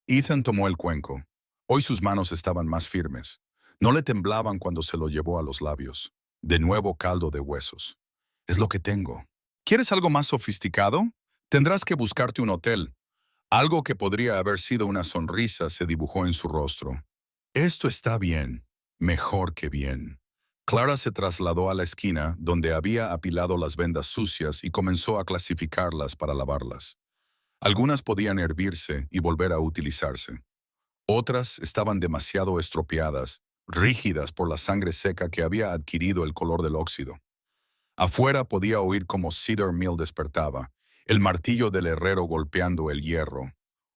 Ethan tomó el cuenco. Hoy sus manos estaban más firmes. No le temblaban cuando se lo llevó a los labios. De nuevo caldo de huesos. Es lo que tengo. ¿Quieres algo más sofisticado? Tendrás que buscarte un hotel. Algo que podría haber sido una sonrisa se dibujó en su rostro. Esto está bien, mejor que bien. Clara se trasladó a la esquina donde había apilado las vendas sucias y comenzó a clasificarlas para lavarlas. Algunas podían hervirse y volver a utilizarse. Otras estaban demasiado estropeadas, rígidas por la sangre seca que había adquirido el color del óxido. Afuera podía oír cómo Cedar Mill despertaba, el martillo del herrero golpeando el hierro,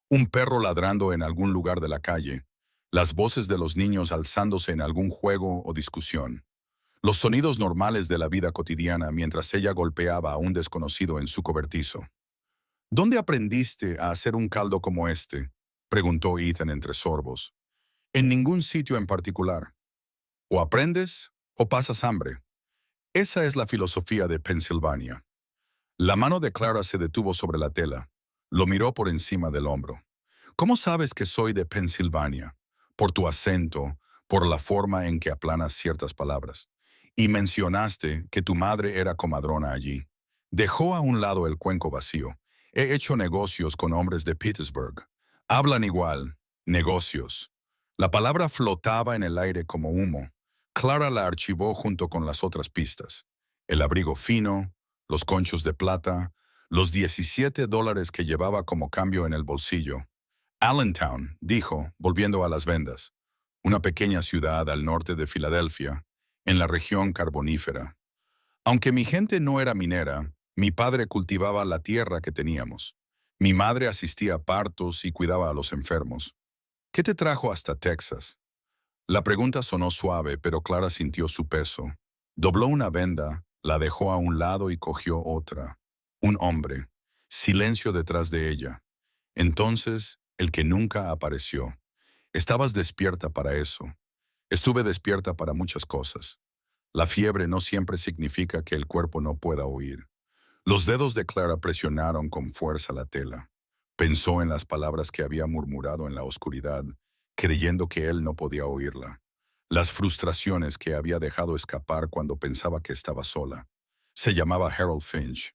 un perro ladrando en algún lugar de la calle, las voces de los niños alzándose en algún juego o discusión, los sonidos normales de la vida cotidiana mientras ella golpeaba a un desconocido en su cobertizo. ¿Dónde aprendiste a hacer un caldo como este?, preguntó Ethan entre sorbos. En ningún sitio en particular. O aprendes o pasas hambre. Esa es la filosofía de Pensilvania. La mano de Clara se detuvo sobre la tela. Lo miró por encima del hombro. ¿Cómo sabes que soy de Pensilvania? Por tu acento, por la forma en que aplanas ciertas palabras. Y mencionaste que tu madre era comadrona allí. Dejó a un lado el cuenco vacío. He hecho negocios con hombres de Petersburg. Hablan igual. Negocios. La palabra flotaba en el aire como humo. Clara la archivó junto con las otras pistas. El abrigo fino, los conchos de plata, los $17 que llevaba como cambio en el bolsillo. Allentown, dijo, volviendo a las vendas, una pequeña ciudad al norte de Filadelfia, en la región carbonífera. Aunque mi gente no era minera, mi padre cultivaba la tierra que teníamos. Mi madre asistía a partos y cuidaba a los enfermos. ¿Qué te trajo hasta Texas? La pregunta sonó suave, pero Clara sintió su peso. Dobló una venda, la dejó a un lado y cogió otra. Un hombre. Silencio detrás de ella. Entonces, el que nunca apareció. Estabas despierta para eso. Estuve despierta para muchas cosas. La fiebre no siempre significa que el cuerpo no pueda oír. Los dedos de Clara presionaron con fuerza la tela. Pensó en las palabras que había murmurado en la oscuridad, creyendo que él no podía oírla. Las frustraciones que había dejado escapar cuando pensaba que estaba sola. Se llamaba Harold Finch.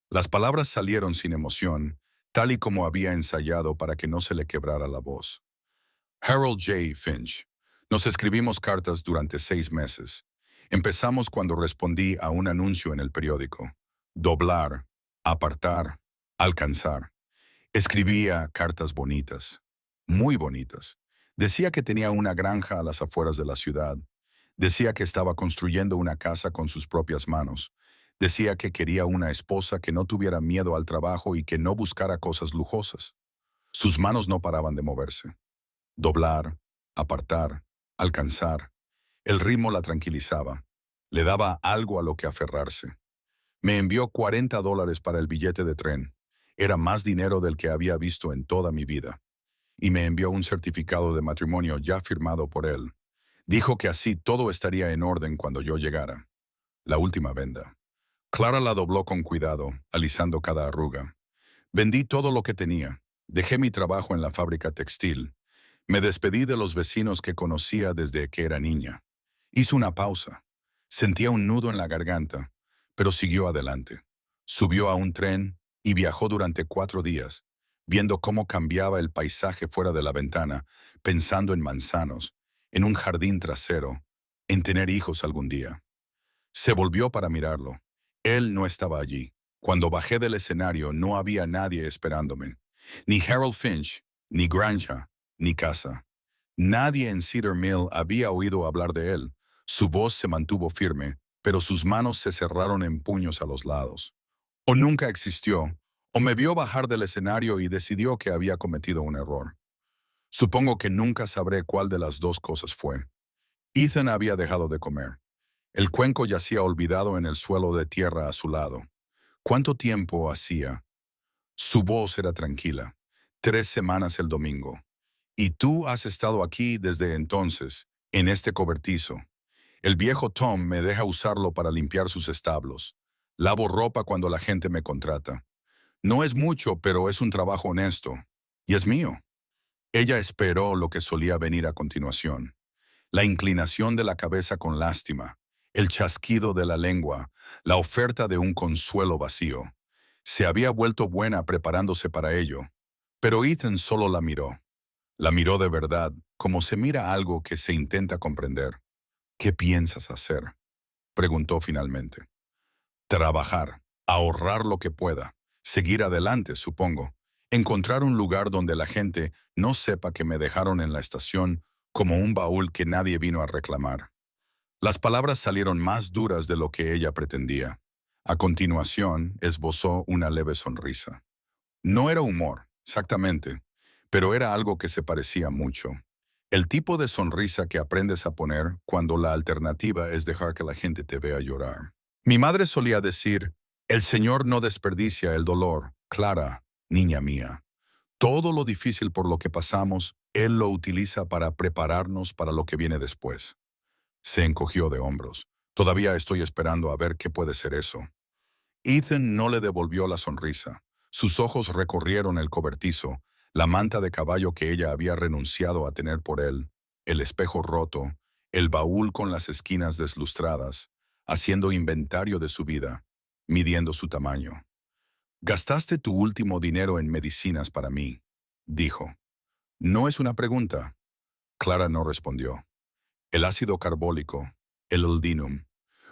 Las palabras salieron sin emoción, tal y como había ensayado para que no se le quebrara la voz. Harold J. Finch. Nos escribimos cartas durante 6 meses. Empezamos cuando respondí a un anuncio en el periódico. Doblar, apartar, alcanzar. Escribía cartas bonitas, muy bonitas. Decía que tenía una granja a las afueras de la ciudad. Decía que estaba construyendo una casa con sus propias manos. Decía que quería una esposa que no tuviera miedo al trabajo y que no buscara cosas lujosas. Sus manos no paraban de moverse. Doblar, apartar, alcanzar. El ritmo la tranquilizaba. Le daba algo a lo que aferrarse. Me envió $40 para el billete de tren. Era más dinero del que había visto en toda mi vida. Y me envió un certificado de matrimonio ya firmado por él. Dijo que así todo estaría en orden cuando yo llegara. La última venda. Clara la dobló con cuidado, alisando cada arruga. Vendí todo lo que tenía. Dejé mi trabajo en la fábrica textil. Me despedí de los vecinos que conocía desde que era niña. Hizo una pausa. Sentía un nudo en la garganta, pero siguió adelante. Subió a un tren y viajó durante 4 días, viendo cómo cambiaba el paisaje fuera de la ventana, pensando en manzanos, en un jardín trasero, en tener hijos algún día. Se volvió para mirarlo. Él no estaba allí. Cuando bajé del escenario no había nadie esperándome. Ni Harold Finch, ni granja, ni casa. Nadie en Cedar Mill había oído hablar de él. Su voz se mantuvo firme, pero sus manos se cerraron en puños a los lados. O nunca existió, o me vio bajar del escenario y decidió que había cometido un error. Supongo que nunca sabré cuál de las dos cosas fue. Ethan había dejado de comer. El cuenco yacía olvidado en el suelo de tierra a su lado. ¿Cuánto tiempo hacía? Su voz era tranquila. 3 semanas el domingo. Y tú has estado aquí desde entonces, en este cobertizo. El viejo Tom me deja usarlo para limpiar sus establos. Lavo ropa cuando la gente me contrata. No es mucho, pero es un trabajo honesto. Y es mío. Ella esperó lo que solía venir a continuación. La inclinación de la cabeza con lástima, el chasquido de la lengua, la oferta de un consuelo vacío. Se había vuelto buena preparándose para ello. Pero Ethan solo la miró. La miró de verdad, como se mira algo que se intenta comprender. ¿Qué piensas hacer?, preguntó finalmente. Trabajar, ahorrar lo que pueda, seguir adelante, supongo. Encontrar un lugar donde la gente no sepa que me dejaron en la estación como un baúl que nadie vino a reclamar. Las palabras salieron más duras de lo que ella pretendía. A continuación, esbozó una leve sonrisa. No era humor, exactamente, pero era algo que se parecía mucho. El tipo de sonrisa que aprendes a poner cuando la alternativa es dejar que la gente te vea llorar. Mi madre solía decir, el Señor no desperdicia el dolor, Clara, niña mía. Todo lo difícil por lo que pasamos, Él lo utiliza para prepararnos para lo que viene después. Se encogió de hombros. Todavía estoy esperando a ver qué puede ser eso. Ethan no le devolvió la sonrisa. Sus ojos recorrieron el cobertizo, la manta de caballo que ella había renunciado a tener por él, el espejo roto, el baúl con las esquinas deslustradas, haciendo inventario de su vida, midiendo su tamaño. «Gastaste tu último dinero en medicinas para mí», dijo. «No es una pregunta». Clara no respondió. «El ácido carbólico, el Ildinum.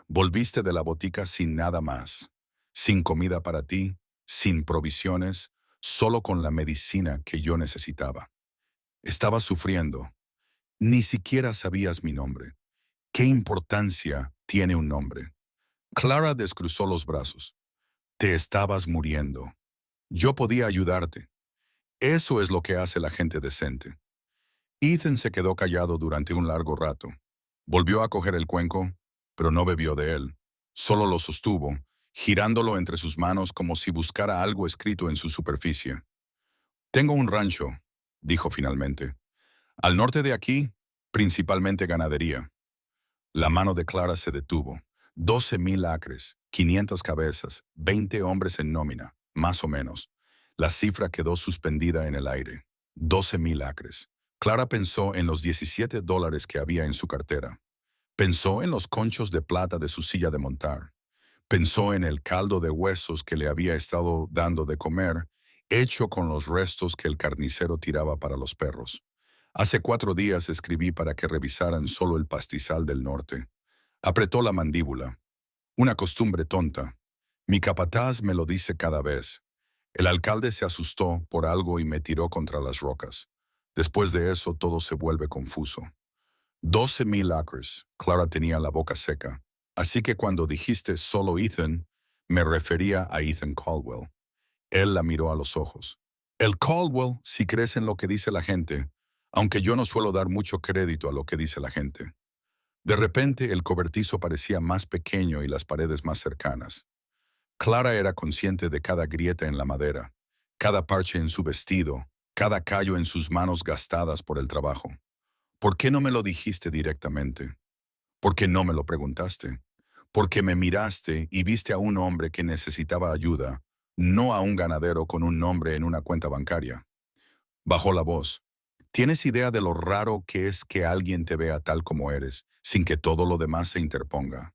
Volviste de la botica sin nada más, sin comida para ti, sin provisiones, solo con la medicina que yo necesitaba. Estabas sufriendo. Ni siquiera sabías mi nombre. ¿Qué importancia tiene un nombre?». Clara descruzó los brazos. «Te estabas muriendo. Yo podía ayudarte. Eso es lo que hace la gente decente». Ethan se quedó callado durante un largo rato. Volvió a coger el cuenco, pero no bebió de él. Solo lo sostuvo, girándolo entre sus manos como si buscara algo escrito en su superficie. «Tengo un rancho», dijo finalmente. «Al norte de aquí, principalmente ganadería». La mano de Clara se detuvo. 12,000 acres, 500 cabezas, 20 hombres en nómina, más o menos. La cifra quedó suspendida en el aire. 12,000 acres. Clara pensó en los $17 que había en su cartera. Pensó en los conchos de plata de su silla de montar. Pensó en el caldo de huesos que le había estado dando de comer, hecho con los restos que el carnicero tiraba para los perros. Hace 4 días escribí para que revisaran solo el pastizal del norte. Apretó la mandíbula. Una costumbre tonta. Mi capataz me lo dice cada vez. El alcalde se asustó por algo y me tiró contra las rocas. Después de eso todo se vuelve confuso. 12,000 acres. Clara tenía la boca seca. Así que cuando dijiste solo Ethan, me refería a Ethan Caldwell. Él la miró a los ojos. El Caldwell, si crees en lo que dice la gente, aunque yo no suelo dar mucho crédito a lo que dice la gente. De repente el cobertizo parecía más pequeño y las paredes más cercanas. Clara era consciente de cada grieta en la madera, cada parche en su vestido, cada callo en sus manos gastadas por el trabajo. ¿Por qué no me lo dijiste directamente? ¿Por qué no me lo preguntaste? Porque me miraste y viste a un hombre que necesitaba ayuda, no a un ganadero con un nombre en una cuenta bancaria. Bajó la voz. ¿Tienes idea de lo raro que es que alguien te vea tal como eres, sin que todo lo demás se interponga?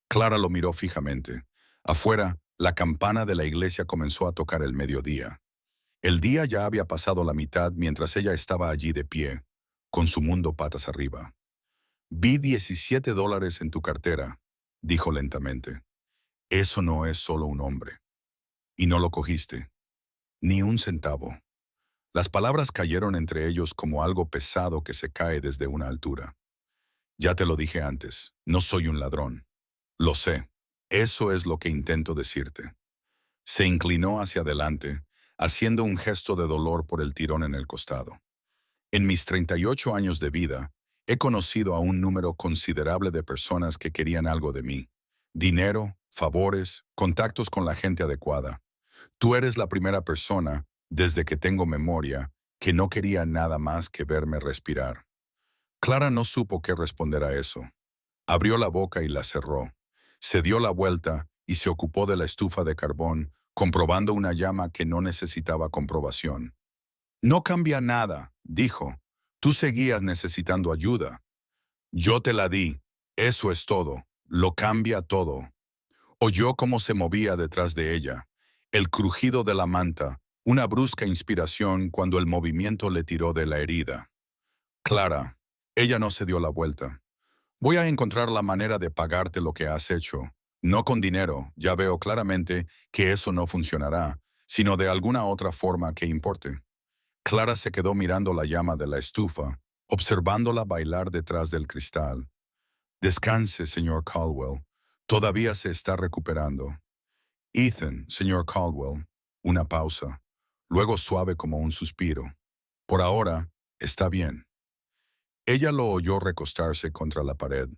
Clara lo miró fijamente. Afuera, la campana de la iglesia comenzó a tocar el mediodía. El día ya había pasado la mitad mientras ella estaba allí de pie, con su mundo patas arriba. «Vi $17 en tu cartera», dijo lentamente. «Eso no es solo un hombre. Y no lo cogiste. Ni un centavo». Las palabras cayeron entre ellos como algo pesado que se cae desde una altura. «Ya te lo dije antes, no soy un ladrón. Lo sé. Eso es lo que intento decirte». Se inclinó hacia adelante, haciendo un gesto de dolor por el tirón en el costado. «En mis 38 años de vida, he conocido a un número considerable de personas que querían algo de mí. Dinero, favores, contactos con la gente adecuada. Tú eres la primera persona, desde que tengo memoria, que no quería nada más que verme respirar». Clara no supo qué responder a eso. Abrió la boca y la cerró. Se dio la vuelta y se ocupó de la estufa de carbón comprobando una llama que no necesitaba comprobación. No cambia nada, dijo. Tú seguías necesitando ayuda. Yo te la di. Eso es todo. Lo cambia todo. Oyó cómo se movía detrás de ella, el crujido de la manta, una brusca inspiración cuando el movimiento le tiró de la herida. Clara, ella no se dio la vuelta. Voy a encontrar la manera de pagarte lo que has hecho. No con dinero, ya veo claramente que eso no funcionará, sino de alguna otra forma que importe. Clara se quedó mirando la llama de la estufa, observándola bailar detrás del cristal. Descanse, señor Caldwell. Todavía se está recuperando. Ethan, señor Caldwell. Una pausa. Luego suave como un suspiro. Por ahora, está bien. Ella lo oyó recostarse contra la pared.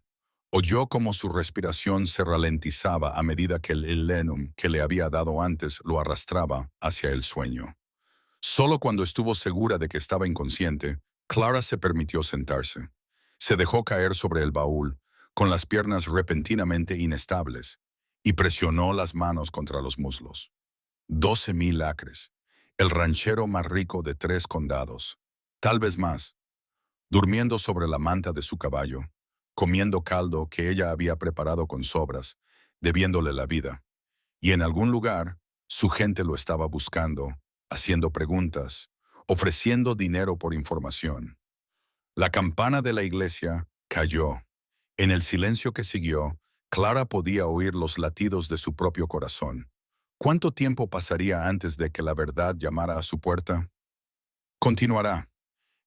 Oyó cómo su respiración se ralentizaba a medida que el Illenum que le había dado antes lo arrastraba hacia el sueño. Solo cuando estuvo segura de que estaba inconsciente, Clara se permitió sentarse. Se dejó caer sobre el baúl, con las piernas repentinamente inestables, y presionó las manos contra los muslos. 12,000 acres, el ranchero más rico de 3 condados, tal vez más, durmiendo sobre la manta de su caballo, comiendo caldo que ella había preparado con sobras, debiéndole la vida. Y en algún lugar, su gente lo estaba buscando, haciendo preguntas, ofreciendo dinero por información. La campana de la iglesia cayó. En el silencio que siguió, Clara podía oír los latidos de su propio corazón. ¿Cuánto tiempo pasaría antes de que la verdad llamara a su puerta? Continuará.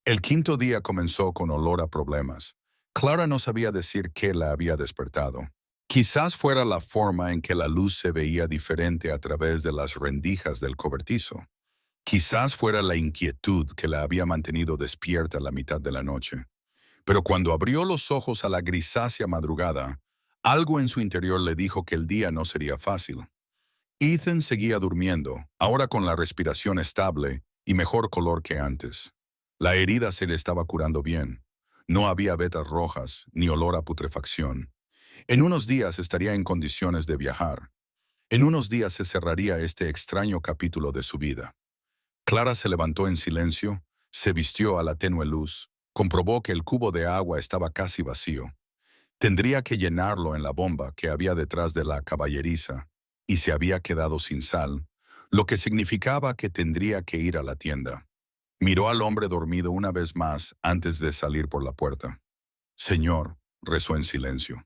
El quinto día comenzó con olor a problemas. Clara no sabía decir qué la había despertado. Quizás fuera la forma en que la luz se veía diferente a través de las rendijas del cobertizo. Quizás fuera la inquietud que la había mantenido despierta a la mitad de la noche. Pero cuando abrió los ojos a la grisácea madrugada, algo en su interior le dijo que el día no sería fácil. Ethan seguía durmiendo, ahora con la respiración estable y mejor color que antes. La herida se le estaba curando bien. No había vetas rojas ni olor a putrefacción. En unos días estaría en condiciones de viajar. En unos días se cerraría este extraño capítulo de su vida. Clara se levantó en silencio, se vistió a la tenue luz, comprobó que el cubo de agua estaba casi vacío. Tendría que llenarlo en la bomba que había detrás de la caballeriza, y se había quedado sin sal, lo que significaba que tendría que ir a la tienda. Miró al hombre dormido una vez más antes de salir por la puerta. Señor, rezó en silencio.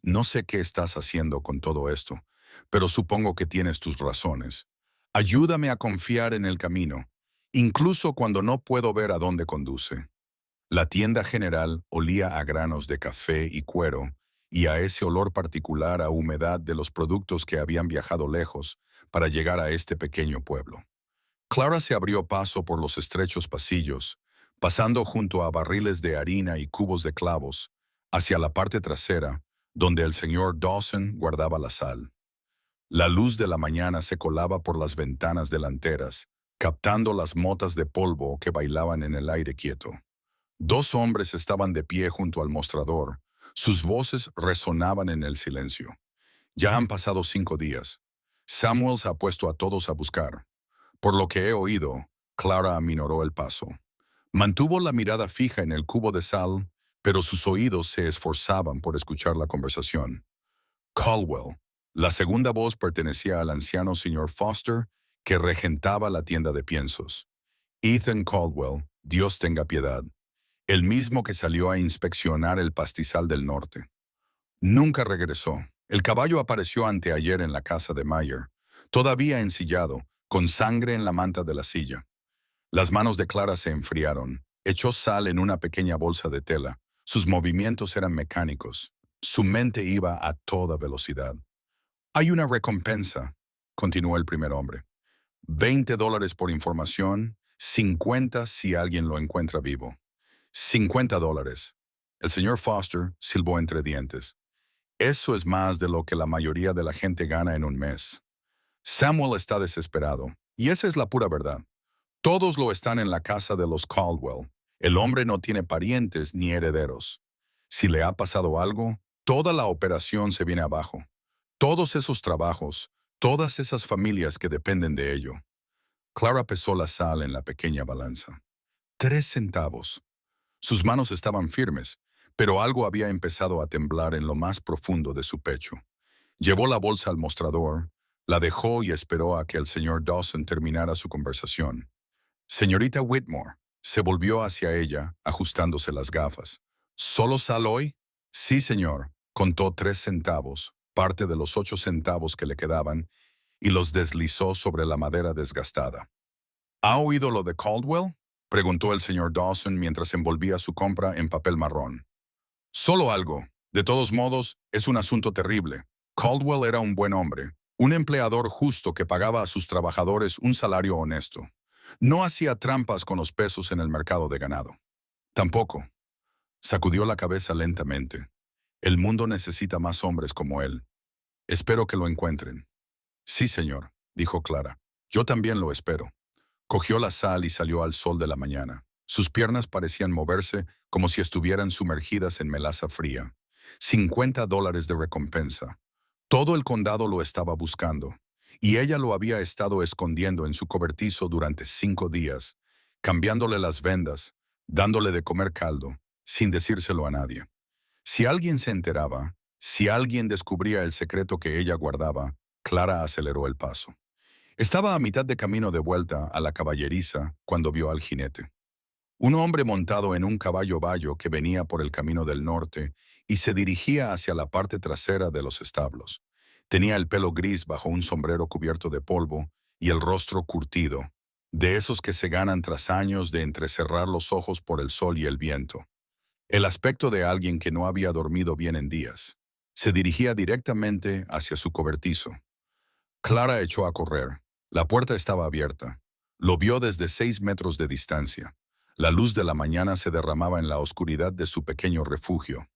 No sé qué estás haciendo con todo esto, pero supongo que tienes tus razones. Ayúdame a confiar en el camino, incluso cuando no puedo ver a dónde conduce. La tienda general olía a granos de café y cuero, y a ese olor particular a humedad de los productos que habían viajado lejos para llegar a este pequeño pueblo. Clara se abrió paso por los estrechos pasillos, pasando junto a barriles de harina y cubos de clavos, hacia la parte trasera, donde el señor Dawson guardaba la sal. La luz de la mañana se colaba por las ventanas delanteras, captando las motas de polvo que bailaban en el aire quieto. 2 hombres estaban de pie junto al mostrador. Sus voces resonaban en el silencio. Ya han pasado 5 días. Samuels ha puesto a todos a buscar. Por lo que he oído, Clara aminoró el paso. Mantuvo la mirada fija en el cubo de sal, pero sus oídos se esforzaban por escuchar la conversación. Caldwell. La segunda voz pertenecía al anciano señor Foster, que regentaba la tienda de piensos. Ethan Caldwell, Dios tenga piedad. El mismo que salió a inspeccionar el pastizal del norte. Nunca regresó. El caballo apareció anteayer en la casa de Mayer, todavía ensillado, con sangre en la manta de la silla. Las manos de Clara se enfriaron. Echó sal en una pequeña bolsa de tela. Sus movimientos eran mecánicos. Su mente iba a toda velocidad. Hay una recompensa, continuó el primer hombre. $20 por información, 50 si alguien lo encuentra vivo. $50. El señor Foster silbó entre dientes. Eso es más de lo que la mayoría de la gente gana en un mes. Samuel está desesperado, y esa es la pura verdad. Todos lo están en la casa de los Caldwell. El hombre no tiene parientes ni herederos. Si le ha pasado algo, toda la operación se viene abajo. Todos esos trabajos, Todas esas familias que dependen de ello. Clara pesó la sal en la pequeña balanza. 3 centavos. Sus manos estaban firmes, pero algo había empezado a temblar en lo más profundo de su pecho. Llevó la bolsa al mostrador, la dejó y esperó a que el señor Dawson terminara su conversación. Señorita Whitmore, se volvió hacia ella, ajustándose las gafas. ¿Solo sal hoy? Sí, señor. Contó 3 centavos, parte de los 8 centavos que le quedaban, y los deslizó sobre la madera desgastada. ¿Ha oído lo de Caldwell? Preguntó el señor Dawson mientras envolvía su compra en papel marrón. Solo algo. De todos modos, es un asunto terrible. Caldwell era un buen hombre, un empleador justo que pagaba a sus trabajadores un salario honesto. No hacía trampas con los pesos en el mercado de ganado. Tampoco. Sacudió la cabeza lentamente. El mundo necesita más hombres como él. Espero que lo encuentren. Sí, señor, dijo Clara. Yo también lo espero. Cogió la sal y salió al sol de la mañana. Sus piernas parecían moverse como si estuvieran sumergidas en melaza fría. $50 de recompensa. Todo el condado lo estaba buscando, y ella lo había estado escondiendo en su cobertizo durante 5 días, cambiándole las vendas, dándole de comer caldo, sin decírselo a nadie. Si alguien se enteraba, si alguien descubría el secreto que ella guardaba, Clara aceleró el paso. Estaba a mitad de camino de vuelta a la caballeriza cuando vio al jinete. Un hombre montado en un caballo bayo que venía por el camino del norte y se dirigía hacia la parte trasera de los establos. Tenía el pelo gris bajo un sombrero cubierto de polvo y el rostro curtido, de esos que se ganan tras años de entrecerrar los ojos por el sol y el viento. El aspecto de alguien que no había dormido bien en días. Se dirigía directamente hacia su cobertizo. Clara echó a correr. La puerta estaba abierta. Lo vio desde 6 metros de distancia. La luz de la mañana se derramaba en la oscuridad de su pequeño refugio.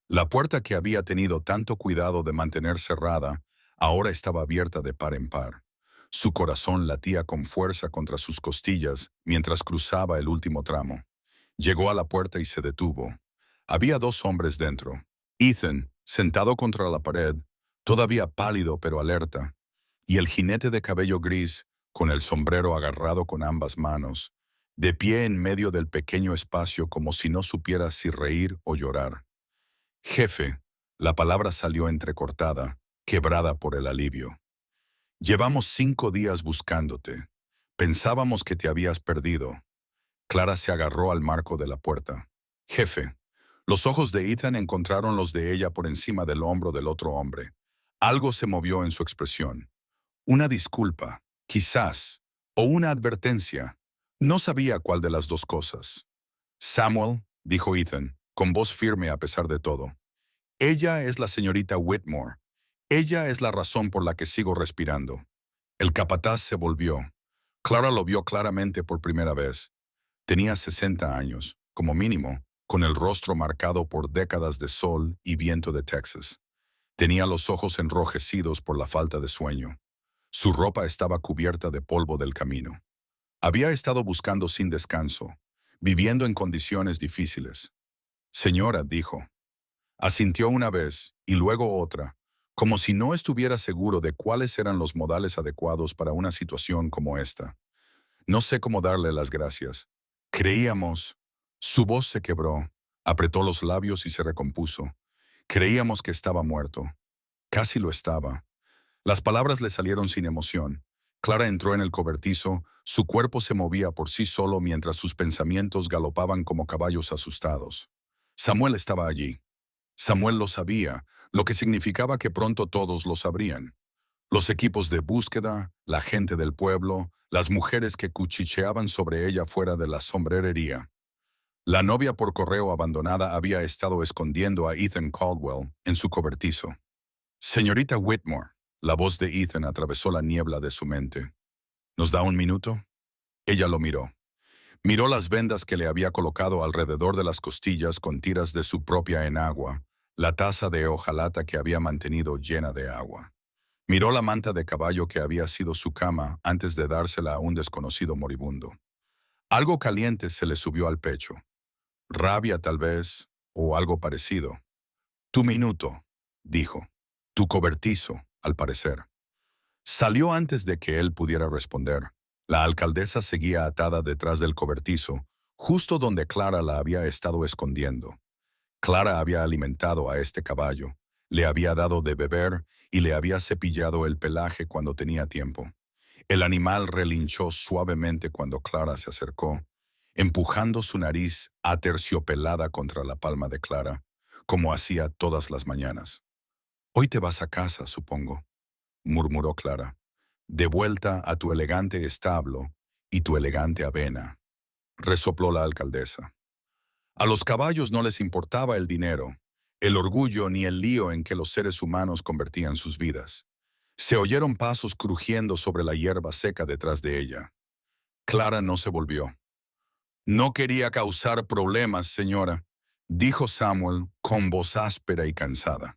La puerta que había tenido tanto cuidado de mantener cerrada, ahora estaba abierta de par en par. Su corazón latía con fuerza contra sus costillas mientras cruzaba el último tramo. Llegó a la puerta y se detuvo. Había 2 hombres dentro. Ethan, sentado contra la pared, todavía pálido pero alerta, y el jinete de cabello gris, con el sombrero agarrado con ambas manos, de pie en medio del pequeño espacio como si no supiera si reír o llorar. Jefe, la palabra salió entrecortada, quebrada por el alivio. Llevamos 5 días buscándote. Pensábamos que te habías perdido. Clara se agarró al marco de la puerta. Jefe, los ojos de Ethan encontraron los de ella por encima del hombro del otro hombre. Algo se movió en su expresión. Una disculpa, quizás, o una advertencia. No sabía cuál de las dos cosas. Samuel, dijo Ethan, con voz firme a pesar de todo. Ella es la señorita Whitmore. Ella es la razón por la que sigo respirando. El capataz se volvió. Clara lo vio claramente por primera vez. Tenía 60 años, como mínimo, con el rostro marcado por décadas de sol y viento de Texas. Tenía los ojos enrojecidos por la falta de sueño. Su ropa estaba cubierta de polvo del camino. Había estado buscando sin descanso, viviendo en condiciones difíciles. Señora, dijo. Asintió una vez y luego otra, como si no estuviera seguro de cuáles eran los modales adecuados para una situación como esta. No sé cómo darle las gracias. Creíamos. Su voz se quebró, apretó los labios y se recompuso. Creíamos que estaba muerto. Casi lo estaba. Las palabras le salieron sin emoción. Clara entró en el cobertizo, su cuerpo se movía por sí solo mientras sus pensamientos galopaban como caballos asustados. Samuel estaba allí. Samuel lo sabía, lo que significaba que pronto todos lo sabrían. Los equipos de búsqueda, la gente del pueblo, las mujeres que cuchicheaban sobre ella fuera de la sombrerería. La novia por correo abandonada había estado escondiendo a Ethan Caldwell en su cobertizo. Señorita Whitmore, la voz de Ethan atravesó la niebla de su mente. ¿Nos da un minuto? Ella lo miró. Miró las vendas que le había colocado alrededor de las costillas con tiras de su propia enagua, la taza de hojalata que había mantenido llena de agua. Miró la manta de caballo que había sido su cama antes de dársela a un desconocido moribundo. Algo caliente se le subió al pecho. Rabia tal vez, o algo parecido. Tu minuto, dijo. Tu cobertizo, al parecer. Salió antes de que él pudiera responder. La alcaldesa seguía atada detrás del cobertizo, justo donde Clara la había estado escondiendo. Clara había alimentado a este caballo, le había dado de beber y le había cepillado el pelaje cuando tenía tiempo. El animal relinchó suavemente cuando Clara se acercó, empujando su nariz aterciopelada contra la palma de Clara, como hacía todas las mañanas. «Hoy te vas a casa, supongo», murmuró Clara. «De vuelta a tu elegante establo y tu elegante avena», resopló la alcaldesa. A los caballos no les importaba el dinero, el orgullo ni el lío en que los seres humanos convertían sus vidas. Se oyeron pasos crujiendo sobre la hierba seca detrás de ella. Clara no se volvió. «No quería causar problemas, señora», dijo Samuel con voz áspera y cansada.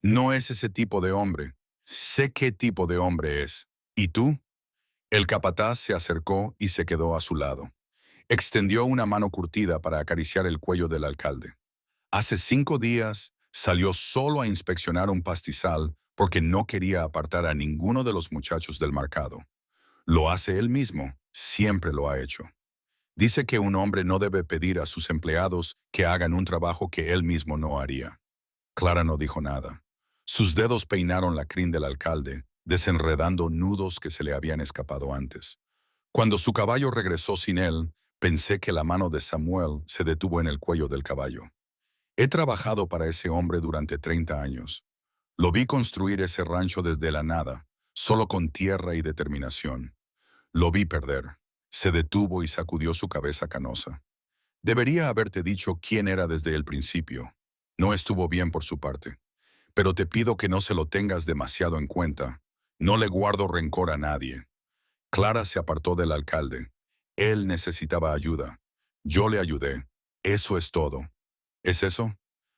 «No es ese tipo de hombre. Sé qué tipo de hombre es. ¿Y tú?». El capataz se acercó y se quedó a su lado. Extendió una mano curtida para acariciar el cuello del alcalde. Hace 5 días salió solo a inspeccionar un pastizal porque no quería apartar a ninguno de los muchachos del mercado. Lo hace él mismo, siempre lo ha hecho. Dice que un hombre no debe pedir a sus empleados que hagan un trabajo que él mismo no haría. Clara no dijo nada. Sus dedos peinaron la crin del alcalde, desenredando nudos que se le habían escapado antes. Cuando su caballo regresó sin él, pensé que la mano de Samuel se detuvo en el cuello del caballo. He trabajado para ese hombre durante 30 años. Lo vi construir ese rancho desde la nada, solo con tierra y determinación. Lo vi perder. Se detuvo y sacudió su cabeza canosa. Debería haberte dicho quién era desde el principio. No estuvo bien por su parte. Pero te pido que no se lo tengas demasiado en cuenta. No le guardo rencor a nadie. Clara se apartó del alcalde. Él necesitaba ayuda. Yo le ayudé. Eso es todo. ¿Es eso?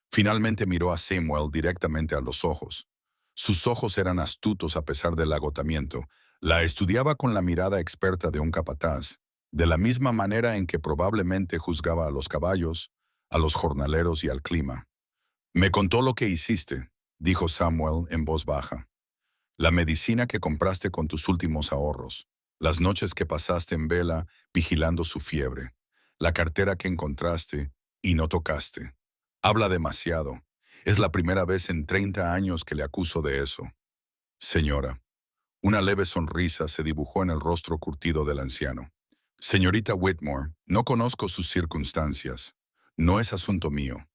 Finalmente miró a Samuel directamente a los ojos. Sus ojos eran astutos a pesar del agotamiento. La estudiaba con la mirada experta de un capataz, de la misma manera en que probablemente juzgaba a los caballos, a los jornaleros y al clima. «Me contó lo que hiciste», dijo Samuel en voz baja. «La medicina que compraste con tus últimos ahorros, las noches que pasaste en vela vigilando su fiebre, la cartera que encontraste y no tocaste. Habla demasiado. Es la primera vez en 30 años que le acuso de eso». «Señora». Una leve sonrisa se dibujó en el rostro curtido del anciano. «Señorita Whitmore, no conozco sus circunstancias. No es asunto mío.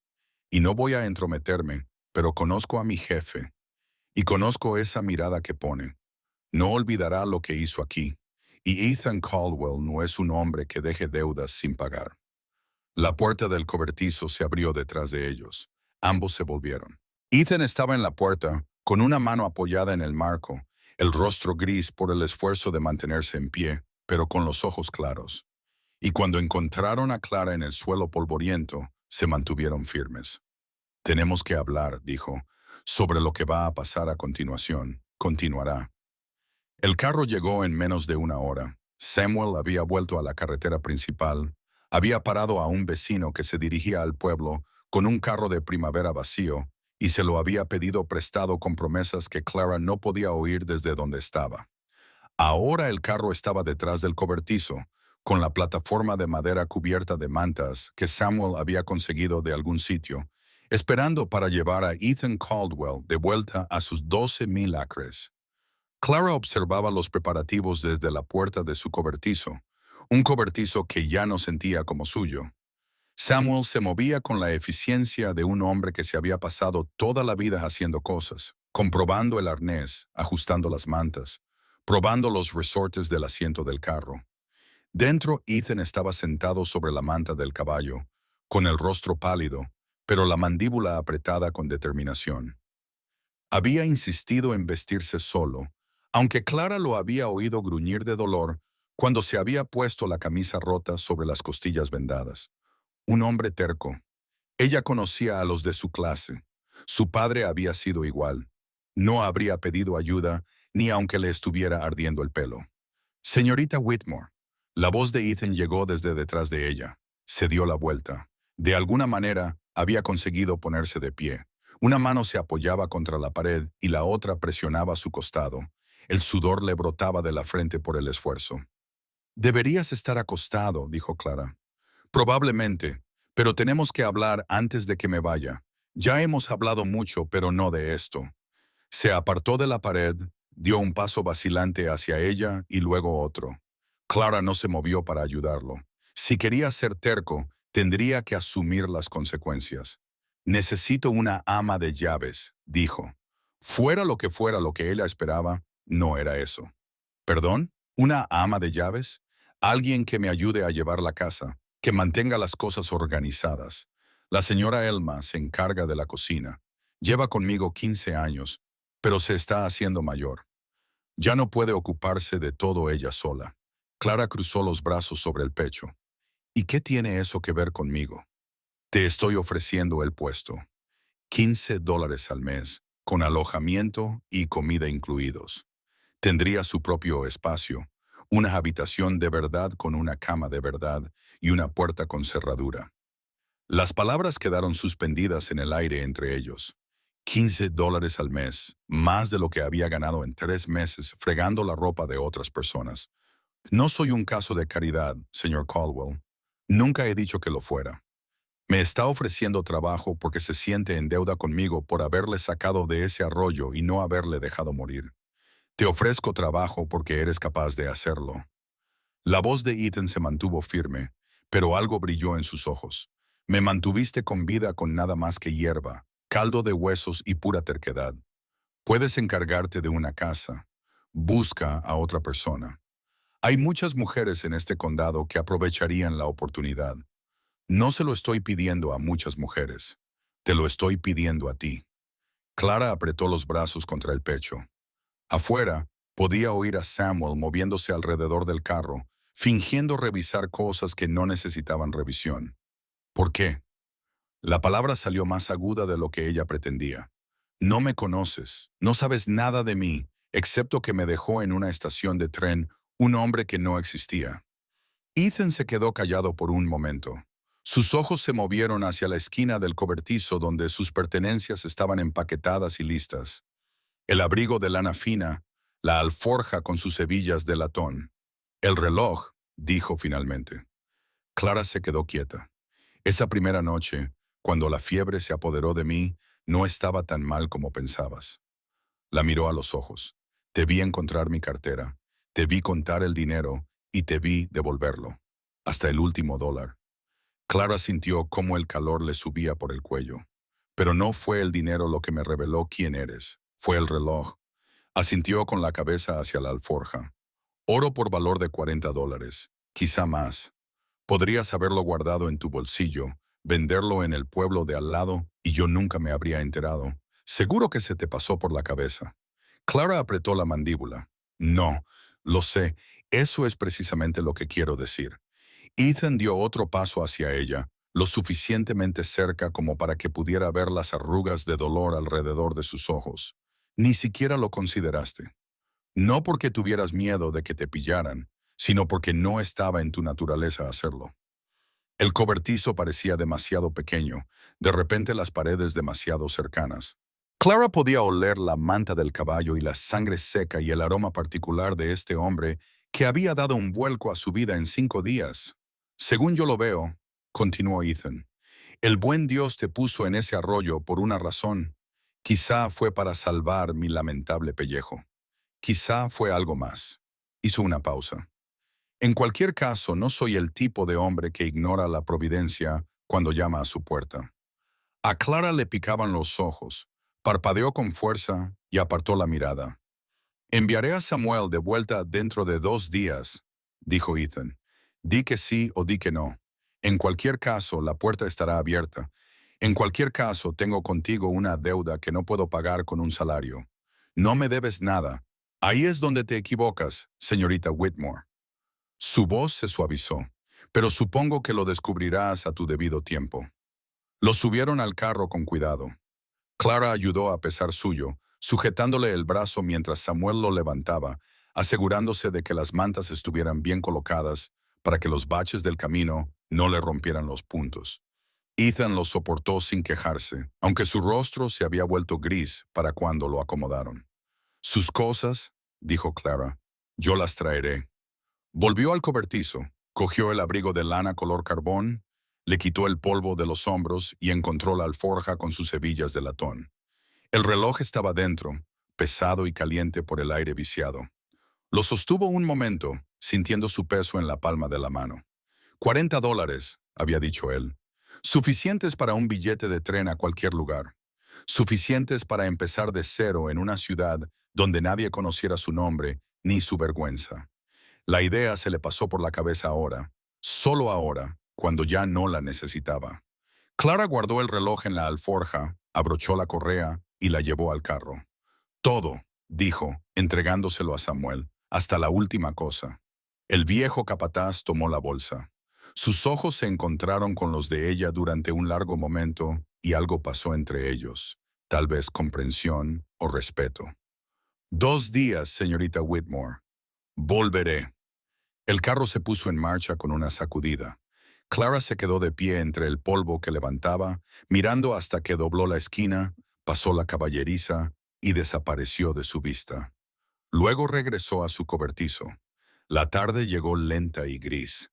Y no voy a entrometerme, pero conozco a mi jefe. Y conozco esa mirada que pone. No olvidará lo que hizo aquí. Y Ethan Caldwell no es un hombre que deje deudas sin pagar». La puerta del cobertizo se abrió detrás de ellos. Ambos se volvieron. Ethan estaba en la puerta, con una mano apoyada en el marco, el rostro gris por el esfuerzo de mantenerse en pie, pero con los ojos claros. Y cuando encontraron a Clara en el suelo polvoriento, se mantuvieron firmes. «Tenemos que hablar», dijo, «sobre lo que va a pasar a continuación. Continuará». El carro llegó en menos de una hora. Samuel había vuelto a la carretera principal. Había parado a un vecino que se dirigía al pueblo con un carro de primavera vacío y se lo había pedido prestado con promesas que Clara no podía oír desde donde estaba. Ahora el carro estaba detrás del cobertizo, con la plataforma de madera cubierta de mantas que Samuel había conseguido de algún sitio, esperando para llevar a Ethan Caldwell de vuelta a sus 12,000 acres. Clara observaba los preparativos desde la puerta de su cobertizo, un cobertizo que ya no sentía como suyo. Samuel se movía con la eficiencia de un hombre que se había pasado toda la vida haciendo cosas, comprobando el arnés, ajustando las mantas, probando los resortes del asiento del carro. Dentro, Ethan estaba sentado sobre la manta del caballo, con el rostro pálido, pero la mandíbula apretada con determinación. Había insistido en vestirse solo, aunque Clara lo había oído gruñir de dolor cuando se había puesto la camisa rota sobre las costillas vendadas. Un hombre terco. Ella conocía a los de su clase. Su padre había sido igual. No habría pedido ayuda ni aunque le estuviera ardiendo el pelo. «Señorita Whitmore». La voz de Ethan llegó desde detrás de ella. Se dio la vuelta. De alguna manera, había conseguido ponerse de pie. Una mano se apoyaba contra la pared y la otra presionaba su costado. El sudor le brotaba de la frente por el esfuerzo. Deberías estar acostado, dijo Clara. Probablemente, pero tenemos que hablar antes de que me vaya. Ya hemos hablado mucho, pero no de esto. Se apartó de la pared, dio un paso vacilante hacia ella y luego otro. Clara no se movió para ayudarlo. Si quería ser terco, tendría que asumir las consecuencias. Necesito una ama de llaves, dijo. Fuera lo que ella esperaba, no era eso. ¿Perdón? ¿Una ama de llaves? Alguien que me ayude a llevar la casa, que mantenga las cosas organizadas. La señora Elma se encarga de la cocina. Lleva conmigo 15 años, pero se está haciendo mayor. Ya no puede ocuparse de todo ella sola. Clara cruzó los brazos sobre el pecho. ¿Y qué tiene eso que ver conmigo? Te estoy ofreciendo el puesto. $15 al mes, con alojamiento y comida incluidos. Tendría su propio espacio, una habitación de verdad con una cama de verdad y una puerta con cerradura. Las palabras quedaron suspendidas en el aire entre ellos. $15 al mes, más de lo que había ganado en 3 meses fregando la ropa de otras personas. No soy un caso de caridad, señor Caldwell. Nunca he dicho que lo fuera. Me está ofreciendo trabajo porque se siente en deuda conmigo por haberle sacado de ese arroyo y no haberle dejado morir. Te ofrezco trabajo porque eres capaz de hacerlo. La voz de Ethan se mantuvo firme, pero algo brilló en sus ojos. Me mantuviste con vida con nada más que hierba, caldo de huesos y pura terquedad. Puedes encargarte de una casa. Busca a otra persona. Hay muchas mujeres en este condado que aprovecharían la oportunidad. No se lo estoy pidiendo a muchas mujeres. Te lo estoy pidiendo a ti. Clara apretó los brazos contra el pecho. Afuera, podía oír a Samuel moviéndose alrededor del carro, fingiendo revisar cosas que no necesitaban revisión. ¿Por qué? La palabra salió más aguda de lo que ella pretendía. No me conoces, no sabes nada de mí, excepto que me dejó en una estación de tren un hombre que no existía. Ethan se quedó callado por un momento. Sus ojos se movieron hacia la esquina del cobertizo donde sus pertenencias estaban empaquetadas y listas. El abrigo de lana fina, la alforja con sus hebillas de latón. El reloj, dijo finalmente. Clara se quedó quieta. Esa primera noche, cuando la fiebre se apoderó de mí, no estaba tan mal como pensabas. La miró a los ojos. Te vi encontrar mi cartera, te vi contar el dinero y te vi devolverlo. Hasta el último dólar. Clara sintió cómo el calor le subía por el cuello. Pero no fue el dinero lo que me reveló quién eres, fue el reloj. Asintió con la cabeza hacia la alforja. Oro por valor de $40, quizá más. Podrías haberlo guardado en tu bolsillo, venderlo en el pueblo de al lado y yo nunca me habría enterado. Seguro que se te pasó por la cabeza. Clara apretó la mandíbula. No, lo sé, eso es precisamente lo que quiero decir. Ethan dio otro paso hacia ella, lo suficientemente cerca como para que pudiera ver las arrugas de dolor alrededor de sus ojos. Ni siquiera lo consideraste. No porque tuvieras miedo de que te pillaran, sino porque no estaba en tu naturaleza hacerlo. El cobertizo parecía demasiado pequeño, de repente las paredes demasiado cercanas. Clara podía oler la manta del caballo y la sangre seca y el aroma particular de este hombre que había dado un vuelco a su vida en 5 días. Según yo lo veo, continuó Ethan, el buen Dios te puso en ese arroyo por una razón. Quizá fue para salvar mi lamentable pellejo. Quizá fue algo más. Hizo una pausa. En cualquier caso, no soy el tipo de hombre que ignora la providencia cuando llama a su puerta. A Clara le picaban los ojos, parpadeó con fuerza y apartó la mirada. Enviaré a Samuel de vuelta dentro de 2 días, dijo Ethan. Di que sí o di que no. En cualquier caso, la puerta estará abierta. En cualquier caso, tengo contigo una deuda que no puedo pagar con un salario. No me debes nada. Ahí es donde te equivocas, señorita Whitmore. Su voz se suavizó, pero supongo que lo descubrirás a tu debido tiempo. Lo subieron al carro con cuidado. Clara ayudó a pesar suyo, sujetándole el brazo mientras Samuel lo levantaba, asegurándose de que las mantas estuvieran bien colocadas para que los baches del camino no le rompieran los puntos. Ethan lo soportó sin quejarse, aunque su rostro se había vuelto gris para cuando lo acomodaron. Sus cosas, dijo Clara. Yo las traeré. Volvió al cobertizo, cogió el abrigo de lana color carbón, le quitó el polvo de los hombros y encontró la alforja con sus hebillas de latón. El reloj estaba dentro, pesado y caliente por el aire viciado. Lo sostuvo un momento, sintiendo su peso en la palma de la mano. $40, había dicho él. Suficientes para un billete de tren a cualquier lugar. Suficientes para empezar de cero en una ciudad donde nadie conociera su nombre ni su vergüenza. La idea se le pasó por la cabeza ahora, solo ahora, cuando ya no la necesitaba. Clara guardó el reloj en la alforja, abrochó la correa y la llevó al carro. Todo, dijo, entregándoselo a Samuel, hasta la última cosa. El viejo capataz tomó la bolsa. Sus ojos se encontraron con los de ella durante un largo momento y algo pasó entre ellos, tal vez comprensión o respeto. 2 días, señorita Whitmore. Volveré. El carro se puso en marcha con una sacudida. Clara se quedó de pie entre el polvo que levantaba, mirando hasta que dobló la esquina, pasó la caballeriza y desapareció de su vista. Luego regresó a su cobertizo. La tarde llegó lenta y gris.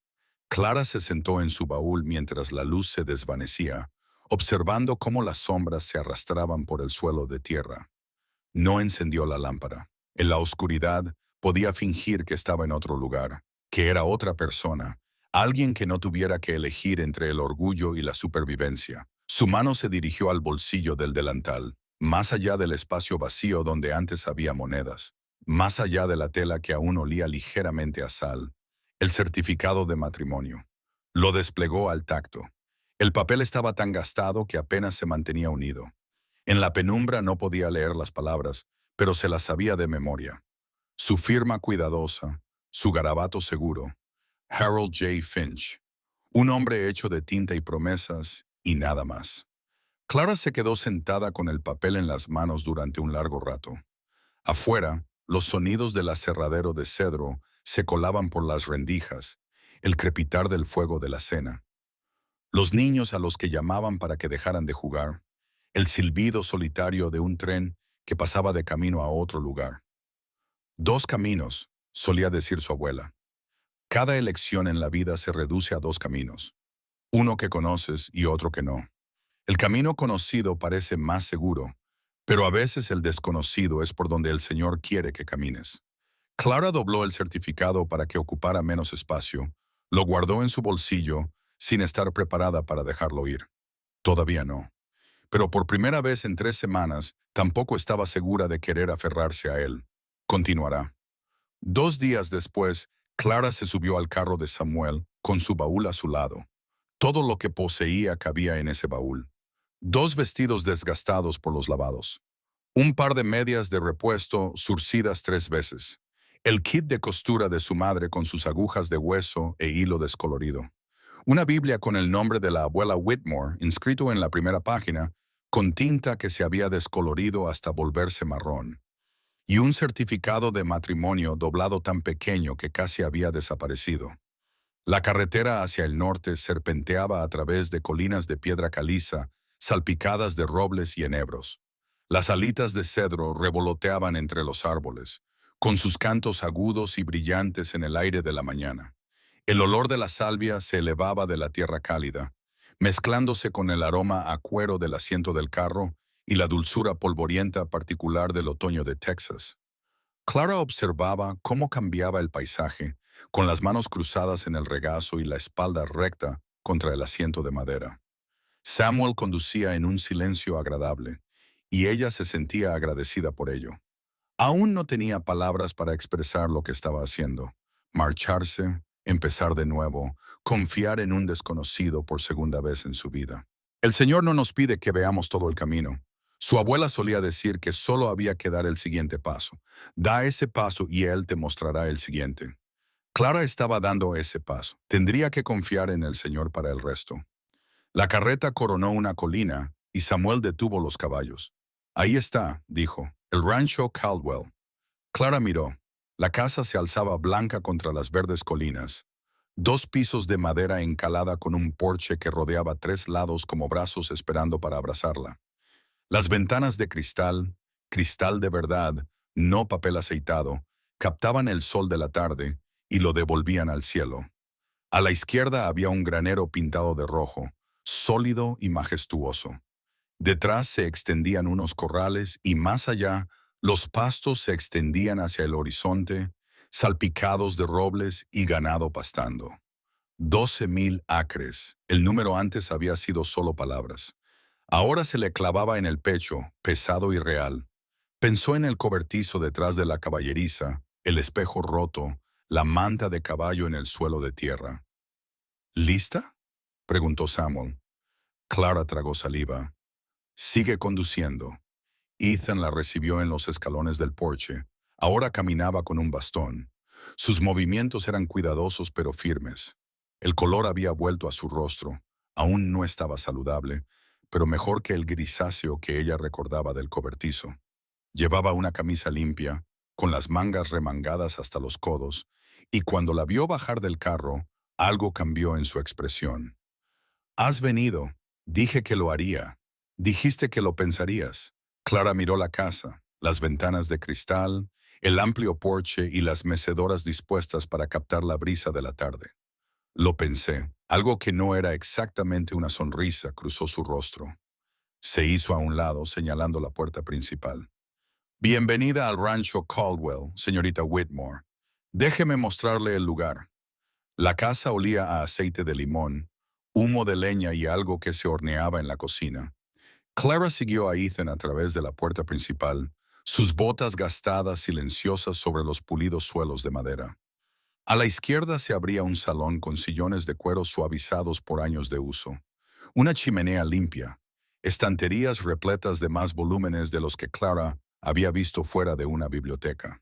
Clara se sentó en su baúl mientras la luz se desvanecía, observando cómo las sombras se arrastraban por el suelo de tierra. No encendió la lámpara. En la oscuridad podía fingir que estaba en otro lugar, que era otra persona, alguien que no tuviera que elegir entre el orgullo y la supervivencia. Su mano se dirigió al bolsillo del delantal, más allá del espacio vacío donde antes había monedas, más allá de la tela que aún olía ligeramente a sal, el certificado de matrimonio. Lo desplegó al tacto. El papel estaba tan gastado que apenas se mantenía unido. En la penumbra no podía leer las palabras, pero se las sabía de memoria. Su firma cuidadosa, su garabato seguro. Harold J. Finch. Un hombre hecho de tinta y promesas, y nada más. Clara se quedó sentada con el papel en las manos durante un largo rato. Afuera, los sonidos del aserradero de cedro se colaban por las rendijas, el crepitar del fuego de la cena. Los niños a los que llamaban para que dejaran de jugar, el silbido solitario de un tren que pasaba de camino a otro lugar. 2 caminos, solía decir su abuela. Cada elección en la vida se reduce a 2 caminos. Uno que conoces y otro que no. El camino conocido parece más seguro, pero a veces el desconocido es por donde el Señor quiere que camines. Clara dobló el certificado para que ocupara menos espacio, lo guardó en su bolsillo, sin estar preparada para dejarlo ir. Todavía no. Pero por primera vez en 3 semanas, tampoco estaba segura de querer aferrarse a él. Continuará. 2 días después, Clara se subió al carro de Samuel, con su baúl a su lado. Todo lo que poseía cabía en ese baúl. 2 vestidos desgastados por los lavados. Un par de medias de repuesto zurcidas 3 veces. El kit de costura de su madre con sus agujas de hueso e hilo descolorido. Una Biblia con el nombre de la abuela Whitmore inscrito en la primera página, con tinta que se había descolorido hasta volverse marrón. Y un certificado de matrimonio doblado tan pequeño que casi había desaparecido. La carretera hacia el norte serpenteaba a través de colinas de piedra caliza, salpicadas de robles y enebros. Las alitas de cedro revoloteaban entre los árboles, con sus cantos agudos y brillantes en el aire de la mañana. El olor de la salvia se elevaba de la tierra cálida, mezclándose con el aroma a cuero del asiento del carro y la dulzura polvorienta particular del otoño de Texas. Clara observaba cómo cambiaba el paisaje, con las manos cruzadas en el regazo y la espalda recta contra el asiento de madera. Samuel conducía en un silencio agradable, y ella se sentía agradecida por ello. Aún no tenía palabras para expresar lo que estaba haciendo. Marcharse, empezar de nuevo, confiar en un desconocido por segunda vez en su vida. El Señor no nos pide que veamos todo el camino. Su abuela solía decir que solo había que dar el siguiente paso. Da ese paso y Él te mostrará el siguiente. Clara estaba dando ese paso. Tendría que confiar en el Señor para el resto. La carreta coronó una colina y Samuel detuvo los caballos. Ahí está, dijo, el rancho Caldwell. Clara miró. La casa se alzaba blanca contra las verdes colinas. 2 pisos de madera encalada con un porche que rodeaba 3 lados como brazos esperando para abrazarla. Las ventanas de cristal, cristal de verdad, no papel aceitado, Captaban el sol de la tarde y lo devolvían al cielo. A la izquierda había un granero pintado de rojo, sólido y majestuoso. Detrás se extendían unos corrales y más allá los pastos se extendían hacia el horizonte, salpicados de robles y ganado pastando. 12.000 acres. El número antes había sido solo palabras. Ahora se le clavaba en el pecho, pesado y real. Pensó en el cobertizo detrás de la caballeriza, el espejo roto, la manta de caballo en el suelo de tierra. ¿Lista?, preguntó Samuel. Clara tragó saliva. Sigue conduciendo. Ethan la recibió en los escalones del porche. Ahora caminaba con un bastón. Sus movimientos eran cuidadosos pero firmes. El color había vuelto a su rostro. Aún no estaba saludable, pero mejor que el grisáceo que ella recordaba del cobertizo. Llevaba una camisa limpia, con las mangas remangadas hasta los codos, y cuando la vio bajar del carro, algo cambió en su expresión. «Has venido. Dije que lo haría. Dijiste que lo pensarías». Clara miró la casa, las ventanas de cristal, el amplio porche y las mecedoras dispuestas para captar la brisa de la tarde. Lo pensé. Algo que no era exactamente una sonrisa cruzó su rostro. Se hizo a un lado, señalando la puerta principal. «Bienvenida al rancho Caldwell, señorita Whitmore. Déjeme mostrarle el lugar». La casa olía a aceite de limón, humo de leña y algo que se horneaba en la cocina. Clara siguió a Ethan a través de la puerta principal, sus botas gastadas silenciosas sobre los pulidos suelos de madera. A la izquierda se abría un salón con sillones de cuero suavizados por años de uso, una chimenea limpia, estanterías repletas de más volúmenes de los que Clara había visto fuera de una biblioteca.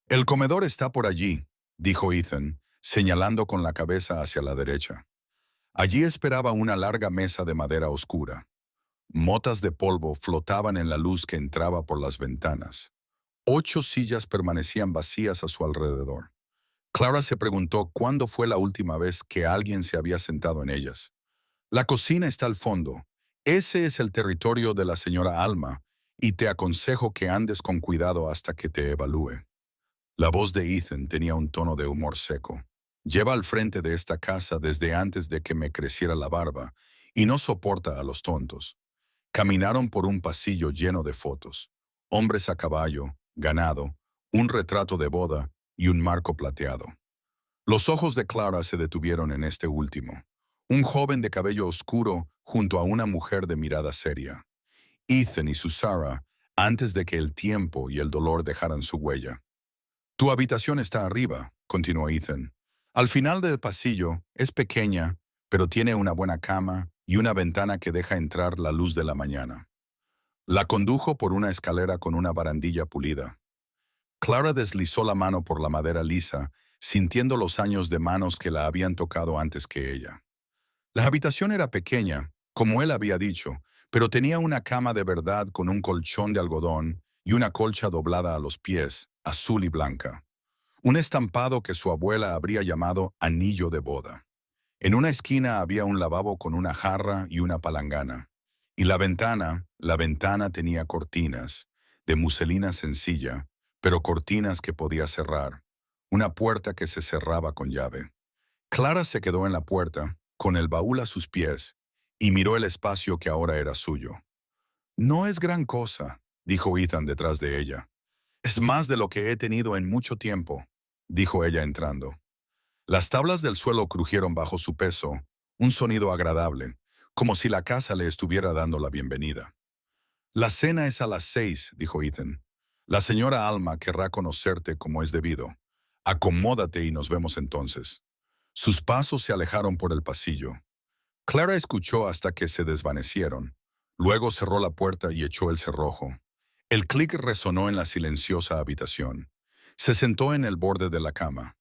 «El comedor está por allí», dijo Ethan, señalando con la cabeza hacia la derecha. Allí esperaba una larga mesa de madera oscura. Motas de polvo flotaban en la luz que entraba por las ventanas. 8 sillas permanecían vacías a su alrededor. Clara se preguntó cuándo fue la última vez que alguien se había sentado en ellas. «La cocina está al fondo. Ese es el territorio de la señora Alma, y te aconsejo que andes con cuidado hasta que te evalúe». La voz de Ethan tenía un tono de humor seco. «Lleva al frente de esta casa desde antes de que me creciera la barba, y no soporta a los tontos». Caminaron por un pasillo lleno de fotos. Hombres a caballo, ganado, un retrato de boda y un marco plateado. Los ojos de Clara se detuvieron en este último. Un joven de cabello oscuro junto a una mujer de mirada seria. Ethan y su Sarah, antes de que el tiempo y el dolor dejaran su huella. «Tu habitación está arriba», continuó Ethan. «Al final del pasillo, es pequeña, pero tiene una buena cama y una ventana que deja entrar la luz de la mañana». La condujo por una escalera con una barandilla pulida. Clara deslizó la mano por la madera lisa, sintiendo los años de manos que la habían tocado antes que ella. La habitación era pequeña, como él había dicho, pero tenía una cama de verdad con un colchón de algodón y una colcha doblada a los pies, azul y blanca. Un estampado que su abuela habría llamado anillo de boda. En una esquina había un lavabo con una jarra y una palangana. Y la ventana tenía cortinas, de muselina sencilla, pero cortinas que podía cerrar. Una puerta que se cerraba con llave. Clara se quedó en la puerta, con el baúl a sus pies, y miró el espacio que ahora era suyo. «No es gran cosa», dijo Ethan detrás de ella. «Es más de lo que he tenido en mucho tiempo», dijo ella entrando. Las tablas del suelo crujieron bajo su peso, un sonido agradable, como si la casa le estuviera dando la bienvenida. «La cena es a las 6», dijo Ethan. «La señora Alma querrá conocerte como es debido. Acomódate y nos vemos entonces». Sus pasos se alejaron por el pasillo. Clara escuchó hasta que se desvanecieron. Luego cerró la puerta y echó el cerrojo. El clic resonó en la silenciosa habitación. Se sentó en el borde de la cama.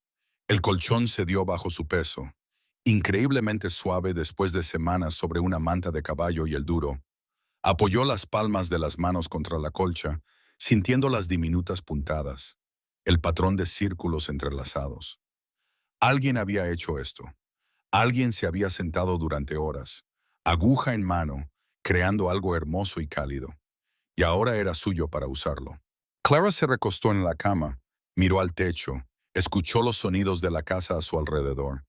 El colchón cedió bajo su peso, increíblemente suave después de semanas sobre una manta de caballo y el duro. Apoyó las palmas de las manos contra la colcha, sintiendo las diminutas puntadas, el patrón de círculos entrelazados. Alguien había hecho esto. Alguien se había sentado durante horas, aguja en mano, creando algo hermoso y cálido, y ahora era suyo para usarlo. Clara se recostó en la cama, Miró al techo, escuchó los sonidos de la casa a su alrededor,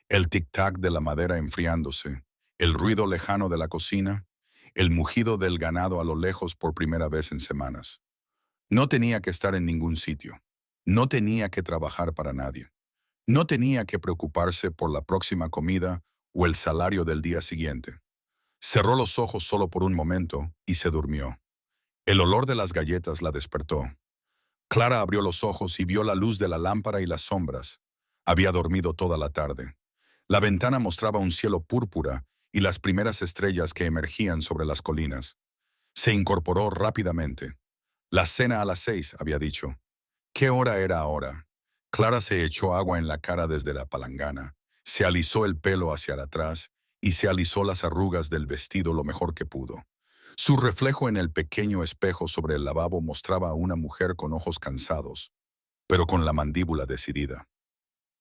el tic-tac de la madera enfriándose, el ruido lejano de la cocina, el mugido del ganado a lo lejos por primera vez en semanas. No tenía que estar en ningún sitio. No tenía que trabajar para nadie. No tenía que preocuparse por la próxima comida o el salario del día siguiente. Cerró los ojos solo por un momento y se durmió. El olor de las galletas la despertó. Clara abrió los ojos y vio la luz de la lámpara y las sombras. Había dormido toda la tarde. La ventana mostraba un cielo púrpura y las primeras estrellas que emergían sobre las colinas. Se incorporó rápidamente. La cena a las 6, había dicho. ¿Qué hora era ahora? Clara se echó agua en la cara desde la palangana, se alisó el pelo hacia atrás y se alisó las arrugas del vestido lo mejor que pudo. Su reflejo en el pequeño espejo sobre el lavabo mostraba a una mujer con ojos cansados, pero con la mandíbula decidida.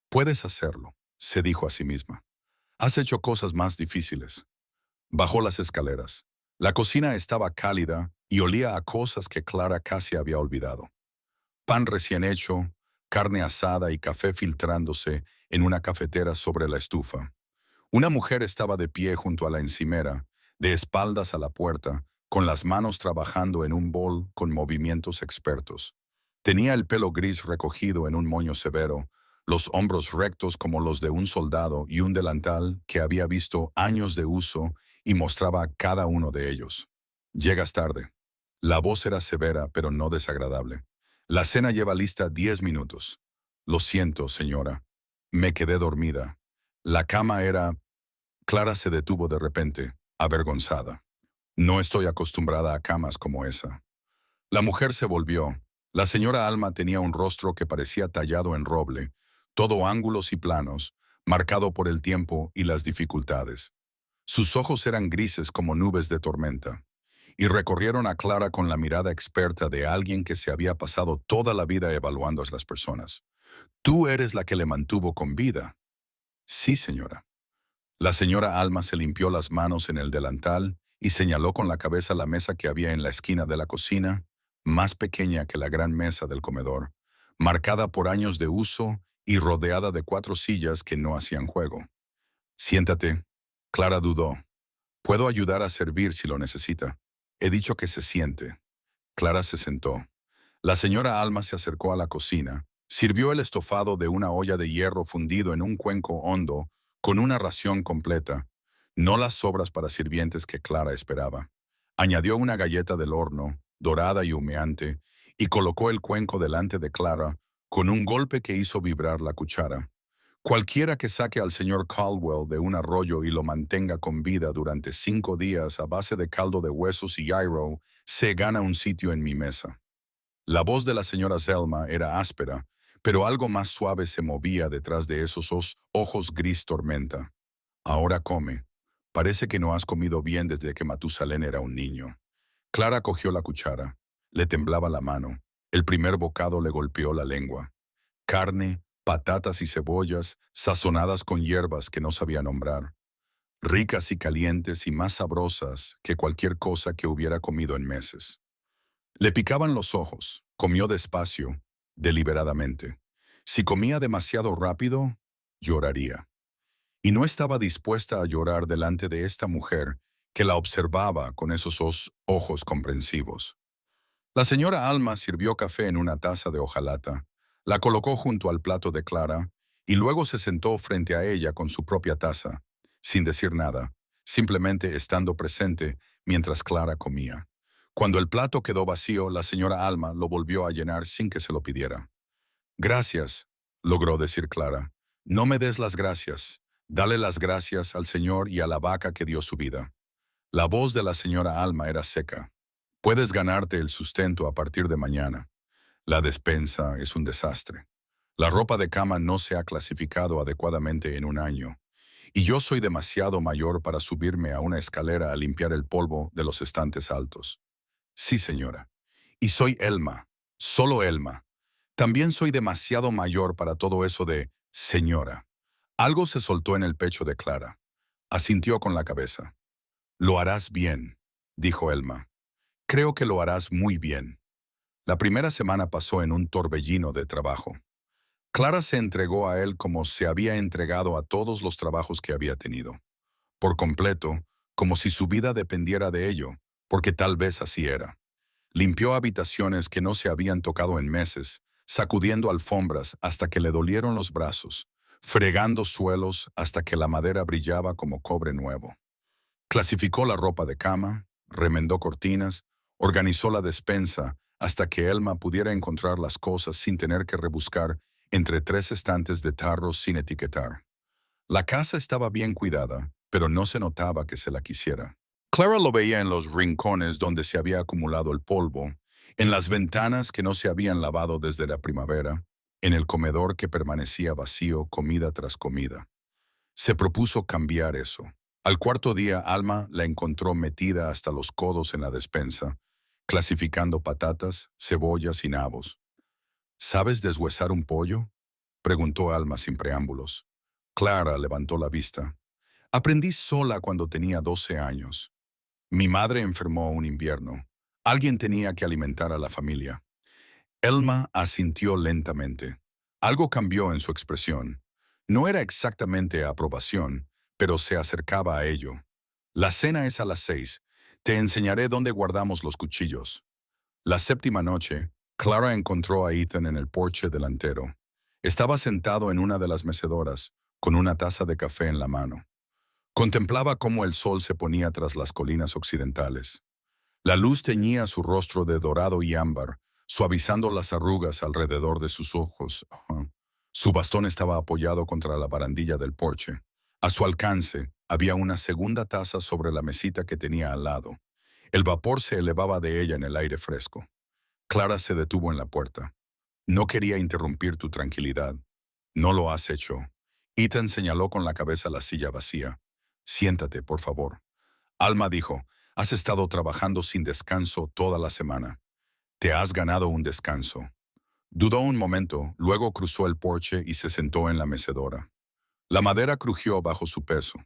Puedes hacerlo, se dijo a sí misma. Has hecho cosas más difíciles. Bajó las escaleras. La cocina estaba cálida y olía a cosas que Clara casi había olvidado. Pan recién hecho, carne asada y café filtrándose en una cafetera sobre la estufa. Una mujer estaba de pie junto a la encimera, de espaldas a la puerta, con las manos trabajando en un bol con movimientos expertos. Tenía el pelo gris recogido en un moño severo, los hombros rectos como los de un soldado y un delantal que había visto años de uso y mostraba cada uno de ellos. Llegas tarde. La voz era severa pero no desagradable. La cena lleva lista 10 minutos. Lo siento, señora. Me quedé dormida. La cama era... Clara se detuvo de repente, avergonzada. No estoy acostumbrada a camas como esa. La mujer se volvió. La señora Alma tenía un rostro que parecía tallado en roble, todo ángulos y planos, marcado por el tiempo y las dificultades. Sus ojos eran grises como nubes de tormenta, y recorrieron a Clara con la mirada experta de alguien que se había pasado toda la vida evaluando a las personas. Tú eres la que le mantuvo con vida. Sí, señora. La señora Alma se limpió las manos en el delantal y señaló con la cabeza la mesa que había en la esquina de la cocina, más pequeña que la gran mesa del comedor, marcada por años de uso y rodeada de 4 sillas que no hacían juego. Siéntate. Clara dudó. Puedo ayudar a servir si lo necesita. He dicho que se siente. Clara se sentó. La señora Alma se acercó a la cocina, sirvió el estofado de una olla de hierro fundido en un cuenco hondo con una ración completa, no las sobras para sirvientes que Clara esperaba. Añadió una galleta del horno, dorada y humeante, y colocó el cuenco delante de Clara con un golpe que hizo vibrar la cuchara. Cualquiera que saque al señor Caldwell de un arroyo y lo mantenga con vida durante 5 días a base de caldo de huesos y gyro, se gana un sitio en mi mesa. La voz de la señora Selma era áspera, pero algo más suave se movía detrás de esos ojos gris tormenta. Ahora come. Parece que no has comido bien desde que Matusalén era un niño. Clara cogió la cuchara. Le temblaba la mano. El primer bocado le golpeó la lengua. Carne, patatas y cebollas, sazonadas con hierbas que no sabía nombrar. Ricas y calientes y más sabrosas que cualquier cosa que hubiera comido en meses. Le picaban los ojos, comió despacio, deliberadamente. Si comía demasiado rápido, lloraría. Y no estaba dispuesta a llorar delante de esta mujer que la observaba con esos ojos comprensivos. La señora Alma sirvió café en una taza de hojalata, la colocó junto al plato de Clara y luego se sentó frente a ella con su propia taza, sin decir nada, simplemente estando presente mientras Clara comía. Cuando el plato quedó vacío, la señora Alma lo volvió a llenar sin que se lo pidiera. Gracias, logró decir Clara. No me des las gracias. Dale las gracias al Señor y a la vaca que dio su vida. La voz de la señora Alma era seca. Puedes ganarte el sustento a partir de mañana. La despensa es un desastre. La ropa de cama no se ha clasificado adecuadamente en un año. Y yo soy demasiado mayor para subirme a una escalera a limpiar el polvo de los estantes altos. Sí, señora. Y soy Elma, solo Elma. También soy demasiado mayor para todo eso de señora. Algo se soltó en el pecho de Clara. Asintió con la cabeza. Lo harás bien, dijo Elma. Creo que lo harás muy bien. La primera semana pasó en un torbellino de trabajo. Clara se entregó a él como se había entregado a todos los trabajos que había tenido, por completo, como si su vida dependiera de ello, porque tal vez así era. Limpió habitaciones que no se habían tocado en meses, sacudiendo alfombras hasta que le dolieron los brazos, fregando suelos hasta que la madera brillaba como cobre nuevo. Clasificó la ropa de cama, remendó cortinas, organizó la despensa hasta que Elma pudiera encontrar las cosas sin tener que rebuscar entre tres estantes de tarros sin etiquetar. La casa estaba bien cuidada, pero no se notaba que se la quisiera. Clara lo veía en los rincones donde se había acumulado el polvo, en las ventanas que no se habían lavado desde la primavera, en el comedor que permanecía vacío comida tras comida. Se propuso cambiar eso. Al cuarto día, Alma la encontró metida hasta los codos en la despensa, clasificando patatas, cebollas y nabos. ¿Sabes deshuesar un pollo?, preguntó Alma sin preámbulos. Clara levantó la vista. Aprendí sola cuando tenía 12 años. Mi madre enfermó un invierno. Alguien tenía que alimentar a la familia. Elma asintió lentamente. Algo cambió en su expresión. No era exactamente aprobación, pero se acercaba a ello. La cena es a las 6. Te enseñaré dónde guardamos los cuchillos. La séptima noche, Clara encontró a Ethan en el porche delantero. Estaba sentado en una de las mecedoras, con una taza de café en la mano. Contemplaba cómo el sol se ponía tras las colinas occidentales. La luz teñía su rostro de dorado y ámbar, suavizando las arrugas alrededor de sus ojos. Ajá. Su bastón estaba apoyado contra la barandilla del porche. A su alcance había una segunda taza sobre la mesita que tenía al lado. El vapor se elevaba de ella en el aire fresco. Clara se detuvo en la puerta. No quería interrumpir tu tranquilidad. No lo has hecho. Ethan señaló con la cabeza la silla vacía. Siéntate, por favor. Alma dijo, has estado trabajando sin descanso toda la semana. Te has ganado un descanso. Dudó un momento, luego cruzó el porche y se sentó en la mecedora. La madera crujió bajo su peso.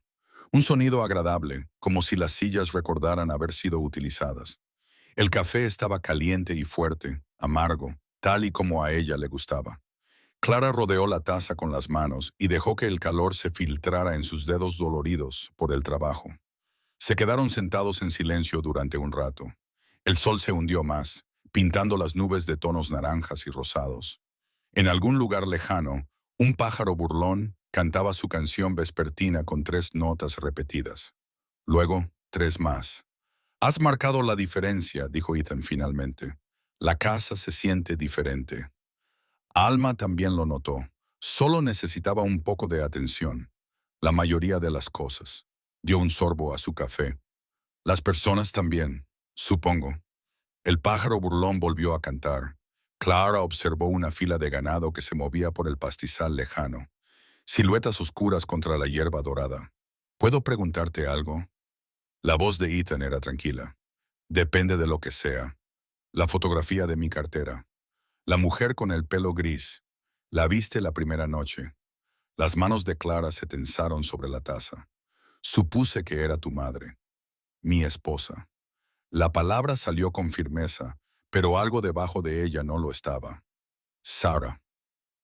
Un sonido agradable, como si las sillas recordaran haber sido utilizadas. El café estaba caliente y fuerte, amargo, tal y como a ella le gustaba. Clara rodeó la taza con las manos y dejó que el calor se filtrara en sus dedos doloridos por el trabajo. Se quedaron sentados en silencio durante un rato. El sol se hundió más, pintando las nubes de tonos naranjas y rosados. En algún lugar lejano, un pájaro burlón cantaba su canción vespertina con 3 notas repetidas. Luego, 3 más. Has marcado la diferencia, dijo Ethan finalmente. La casa se siente diferente. Alma también lo notó. Solo necesitaba un poco de atención. La mayoría de las cosas. Dio un sorbo a su café. Las personas también, supongo. El pájaro burlón volvió a cantar. Clara observó una fila de ganado que se movía por el pastizal lejano. Siluetas oscuras contra la hierba dorada. ¿Puedo preguntarte algo? La voz de Ethan era tranquila. Depende de lo que sea. La fotografía de mi cartera. La mujer con el pelo gris. La viste la primera noche. Las manos de Clara se tensaron sobre la taza. Supuse que era tu madre. Mi esposa. La palabra salió con firmeza, pero algo debajo de ella no lo estaba. Sarah.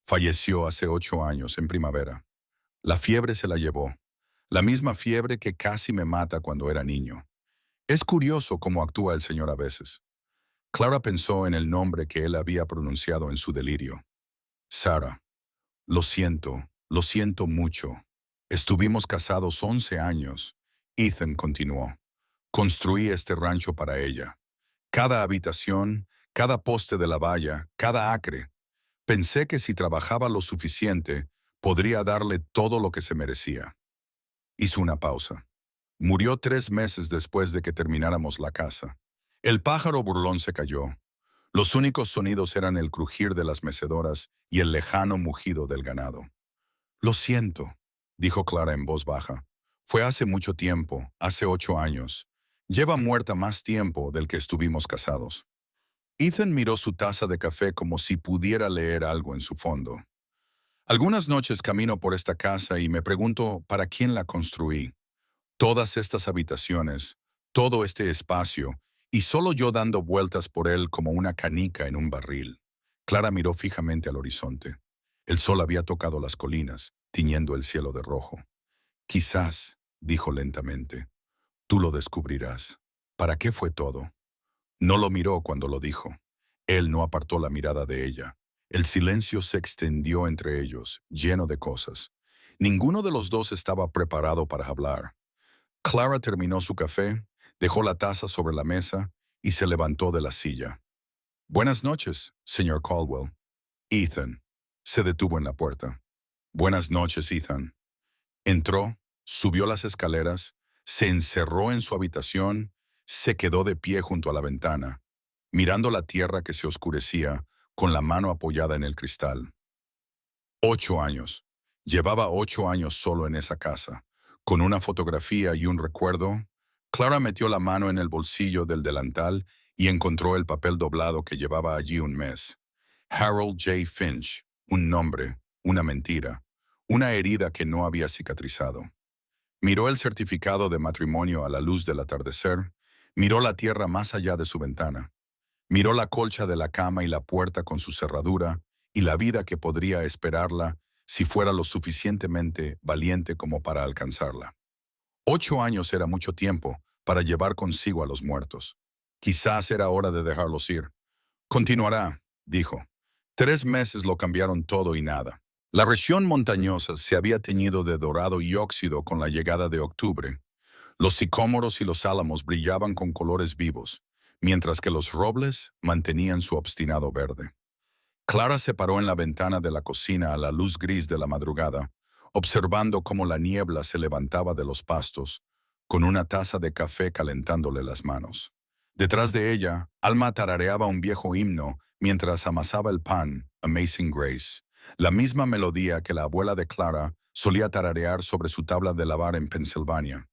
Falleció hace 8 años, en primavera. La fiebre se la llevó. La misma fiebre que casi me mata cuando era niño. Es curioso cómo actúa el Señor a veces. Clara pensó en el nombre que él había pronunciado en su delirio. Sarah. Lo siento mucho. Estuvimos casados 11 años. Ethan continuó. Construí este rancho para ella. Cada habitación, cada poste de la valla, cada acre. Pensé que si trabajaba lo suficiente, podría darle todo lo que se merecía. Hizo una pausa. Murió 3 meses después de que termináramos la casa. El pájaro burlón se cayó. Los únicos sonidos eran el crujir de las mecedoras y el lejano mugido del ganado. Lo siento, dijo Clara en voz baja. Fue hace mucho tiempo, hace 8 años. Lleva muerta más tiempo del que estuvimos casados. Ethan miró su taza de café como si pudiera leer algo en su fondo. Algunas noches camino por esta casa y me pregunto para quién la construí. Todas estas habitaciones, todo este espacio y solo yo dando vueltas por él como una canica en un barril. Clara miró fijamente al horizonte. El sol había tocado las colinas, tiñendo el cielo de rojo. Quizás, dijo lentamente, tú lo descubrirás. ¿Para qué fue todo? No lo miró cuando lo dijo. Él no apartó la mirada de ella. El silencio se extendió entre ellos, lleno de cosas. Ninguno de los dos estaba preparado para hablar. Clara terminó su café, dejó la taza sobre la mesa y se levantó de la silla. Buenas noches, señor Caldwell. Ethan. Se detuvo en la puerta. Buenas noches, Ethan. Entró, subió las escaleras, se encerró en su habitación, se quedó de pie junto a la ventana, mirando la tierra que se oscurecía, con la mano apoyada en el cristal. 8 años. Llevaba 8 años solo en esa casa. Con una fotografía y un recuerdo, Clara metió la mano en el bolsillo del delantal y encontró el papel doblado que llevaba allí un mes. Harold J. Finch, un nombre, una mentira, una herida que no había cicatrizado. Miró el certificado de matrimonio a la luz del atardecer, miró la tierra más allá de su ventana, miró la colcha de la cama y la puerta con su cerradura y la vida que podría esperarla si fuera lo suficientemente valiente como para alcanzarla. 8 años era mucho tiempo para llevar consigo a los muertos. Quizás era hora de dejarlos ir. Continuará, dijo. 3 meses lo cambiaron todo y nada. La región montañosa se había teñido de dorado y óxido con la llegada de octubre. Los sicómoros y los álamos brillaban con colores vivos, mientras que los robles mantenían su obstinado verde. Clara se paró en la ventana de la cocina a la luz gris de la madrugada, observando cómo la niebla se levantaba de los pastos, con una taza de café calentándole las manos. Detrás de ella, Alma tarareaba un viejo himno mientras amasaba el pan, Amazing Grace, la misma melodía que la abuela de Clara solía tararear sobre su tabla de lavar en Pensilvania.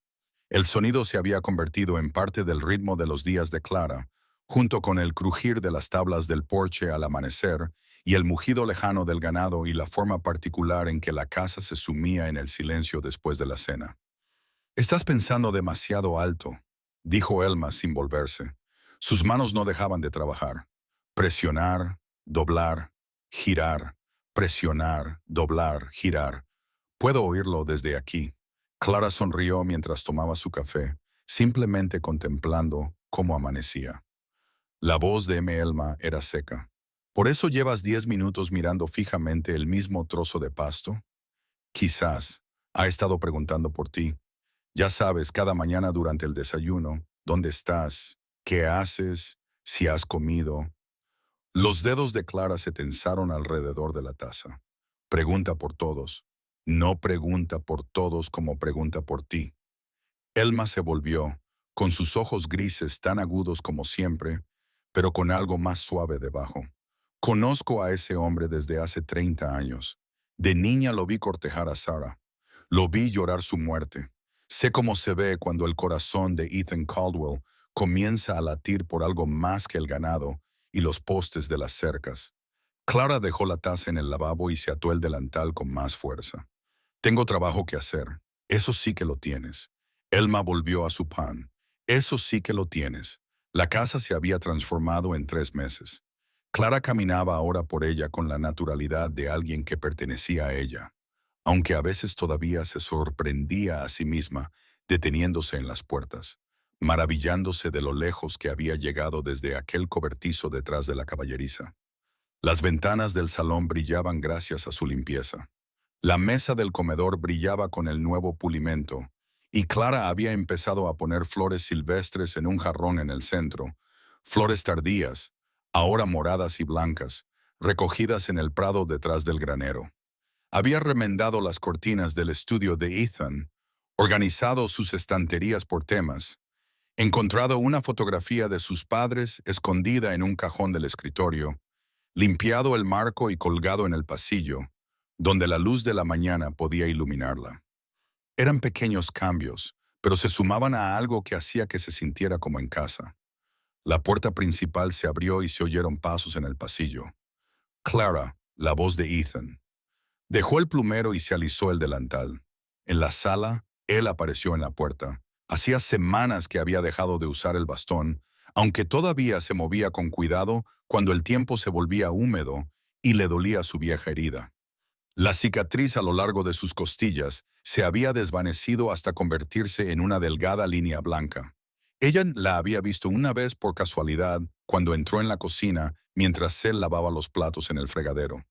El sonido se había convertido en parte del ritmo de los días de Clara, junto con el crujir de las tablas del porche al amanecer y el mugido lejano del ganado y la forma particular en que la casa se sumía en el silencio después de la cena. «Estás pensando demasiado alto», dijo Elma sin volverse. Sus manos no dejaban de trabajar. Presionar, doblar, girar, presionar, doblar, girar. Puedo oírlo desde aquí. Clara sonrió mientras tomaba su café, simplemente contemplando cómo amanecía. La voz de Elma era seca. ¿Por eso llevas 10 minutos mirando fijamente el mismo trozo de pasto? Quizás. Ha estado preguntando por ti. Ya sabes, cada mañana durante el desayuno, ¿dónde estás? ¿Qué haces? ¿Si has comido? Los dedos de Clara se tensaron alrededor de la taza. Pregunta por todos. No pregunta por todos como pregunta por ti. Elma se volvió, con sus ojos grises tan agudos como siempre, pero con algo más suave debajo. Conozco a ese hombre desde hace 30 años. De niña lo vi cortejar a Sarah. Lo vi llorar su muerte. Sé cómo se ve cuando el corazón de Ethan Caldwell comienza a latir por algo más que el ganado y los postes de las cercas. Clara dejó la taza en el lavabo y se ató el delantal con más fuerza. Tengo trabajo que hacer. Eso sí que lo tienes. Elma volvió a su pan. Eso sí que lo tienes. La casa se había transformado en 3 meses. Clara caminaba ahora por ella con la naturalidad de alguien que pertenecía a ella, aunque a veces todavía se sorprendía a sí misma deteniéndose en las puertas, maravillándose de lo lejos que había llegado desde aquel cobertizo detrás de la caballeriza. Las ventanas del salón brillaban gracias a su limpieza. La mesa del comedor brillaba con el nuevo pulimento, y Clara había empezado a poner flores silvestres en un jarrón en el centro, flores tardías, ahora moradas y blancas, recogidas en el prado detrás del granero. Había remendado las cortinas del estudio de Ethan, organizado sus estanterías por temas, encontrado una fotografía de sus padres escondida en un cajón del escritorio, limpiado el marco y colgado en el pasillo, donde la luz de la mañana podía iluminarla. Eran pequeños cambios, pero se sumaban a algo que hacía que se sintiera como en casa. La puerta principal se abrió y se oyeron pasos en el pasillo. Clara, la voz de Ethan. Dejó el plumero y se alisó el delantal. En la sala, él apareció en la puerta. Hacía semanas que había dejado de usar el bastón, aunque todavía se movía con cuidado cuando el tiempo se volvía húmedo y le dolía su vieja herida. La cicatriz a lo largo de sus costillas se había desvanecido hasta convertirse en una delgada línea blanca. Ella la había visto una vez por casualidad cuando entró en la cocina mientras él lavaba los platos en el fregadero.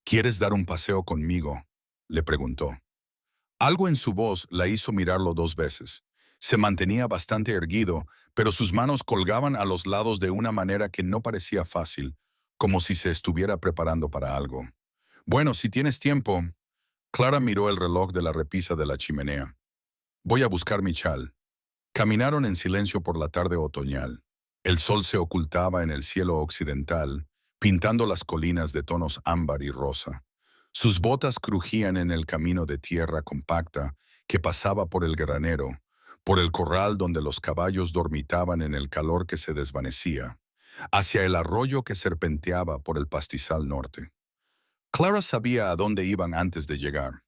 ¿Quieres dar un paseo conmigo?, le preguntó. Algo en su voz la hizo mirarlo 2 veces. Se mantenía bastante erguido, pero sus manos colgaban a los lados de una manera que no parecía fácil, como si se estuviera preparando para algo. Bueno, si tienes tiempo. Clara miró el reloj de la repisa de la chimenea. Voy a buscar mi chal. Caminaron en silencio por la tarde otoñal. El sol se ocultaba en el cielo occidental, pintando las colinas de tonos ámbar y rosa. Sus botas crujían en el camino de tierra compacta que pasaba por el granero, por el corral donde los caballos dormitaban en el calor que se desvanecía, hacia el arroyo que serpenteaba por el pastizal norte. Clara sabía a dónde iban antes de llegar.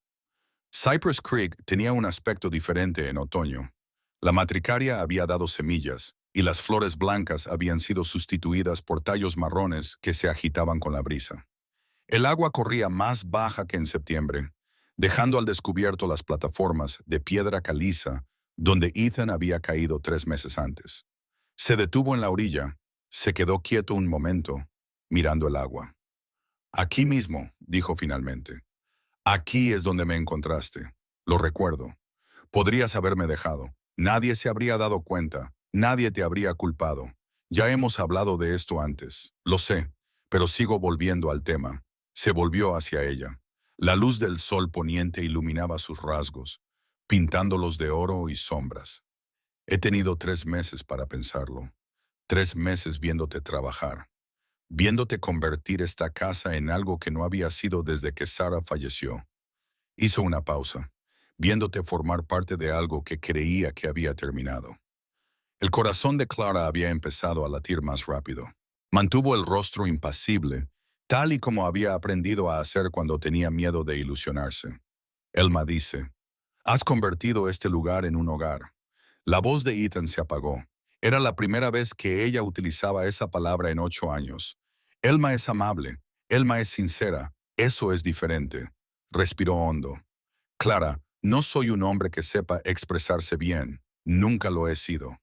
Cypress Creek tenía un aspecto diferente en otoño. La matricaria había dado semillas, y las flores blancas habían sido sustituidas por tallos marrones que se agitaban con la brisa. El agua corría más baja que en septiembre, dejando al descubierto las plataformas de piedra caliza donde Ethan había caído 3 meses antes. Se detuvo en la orilla, se quedó quieto un momento, mirando el agua. Aquí mismo, dijo finalmente. Aquí es donde me encontraste. Lo recuerdo. Podrías haberme dejado. Nadie se habría dado cuenta. Nadie te habría culpado. Ya hemos hablado de esto antes. Lo sé, pero sigo volviendo al tema. Se volvió hacia ella. La luz del sol poniente iluminaba sus rasgos, pintándolos de oro y sombras. He tenido 3 meses para pensarlo. 3 meses viéndote trabajar, viéndote convertir esta casa en algo que no había sido desde que Sarah falleció. Hizo una pausa, viéndote formar parte de algo que creía que había terminado. El corazón de Clara había empezado a latir más rápido. Mantuvo el rostro impasible, tal y como había aprendido a hacer cuando tenía miedo de ilusionarse. Elma dice, has convertido este lugar en un hogar. La voz de Ethan se apagó. Era la primera vez que ella utilizaba esa palabra en 8 años. Elma es amable, Elma es sincera, eso es diferente. Respiró hondo. Clara, no soy un hombre que sepa expresarse bien, nunca lo he sido.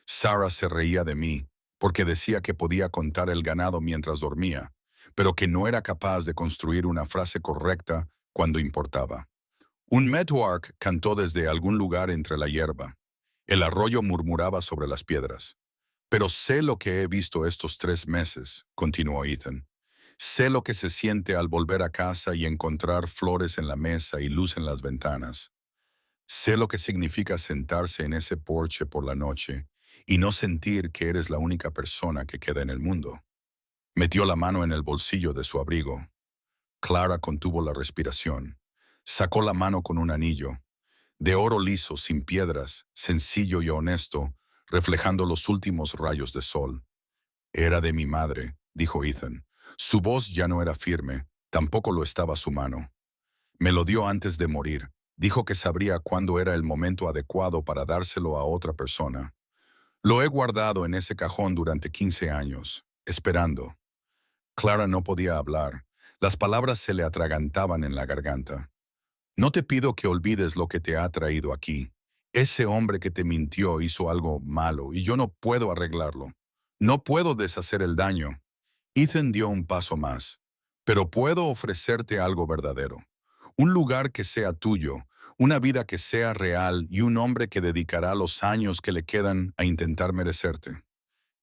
Sarah se reía de mí, porque decía que podía contar el ganado mientras dormía, pero que no era capaz de construir una frase correcta cuando importaba. Un meadowlark cantó desde algún lugar entre la hierba. El arroyo murmuraba sobre las piedras. Pero sé lo que he visto estos 3 meses, continuó Ethan. Sé lo que se siente al volver a casa y encontrar flores en la mesa y luz en las ventanas. Sé lo que significa sentarse en ese porche por la noche y no sentir que eres la única persona que queda en el mundo. Metió la mano en el bolsillo de su abrigo. Clara contuvo la respiración. Sacó la mano con un anillo, de oro liso, sin piedras, sencillo y honesto, reflejando los últimos rayos de sol. Era de mi madre, dijo Ethan. Su voz ya no era firme, tampoco lo estaba su mano. Me lo dio antes de morir. Dijo que sabría cuándo era el momento adecuado para dárselo a otra persona. Lo he guardado en ese cajón durante 15 años, esperando. Clara no podía hablar. Las palabras se le atragantaban en la garganta. No te pido que olvides lo que te ha traído aquí. Ese hombre que te mintió hizo algo malo y yo no puedo arreglarlo. No puedo deshacer el daño. Ethan dio un paso más. Pero puedo ofrecerte algo verdadero. Un lugar que sea tuyo, una vida que sea real y un hombre que dedicará los años que le quedan a intentar merecerte.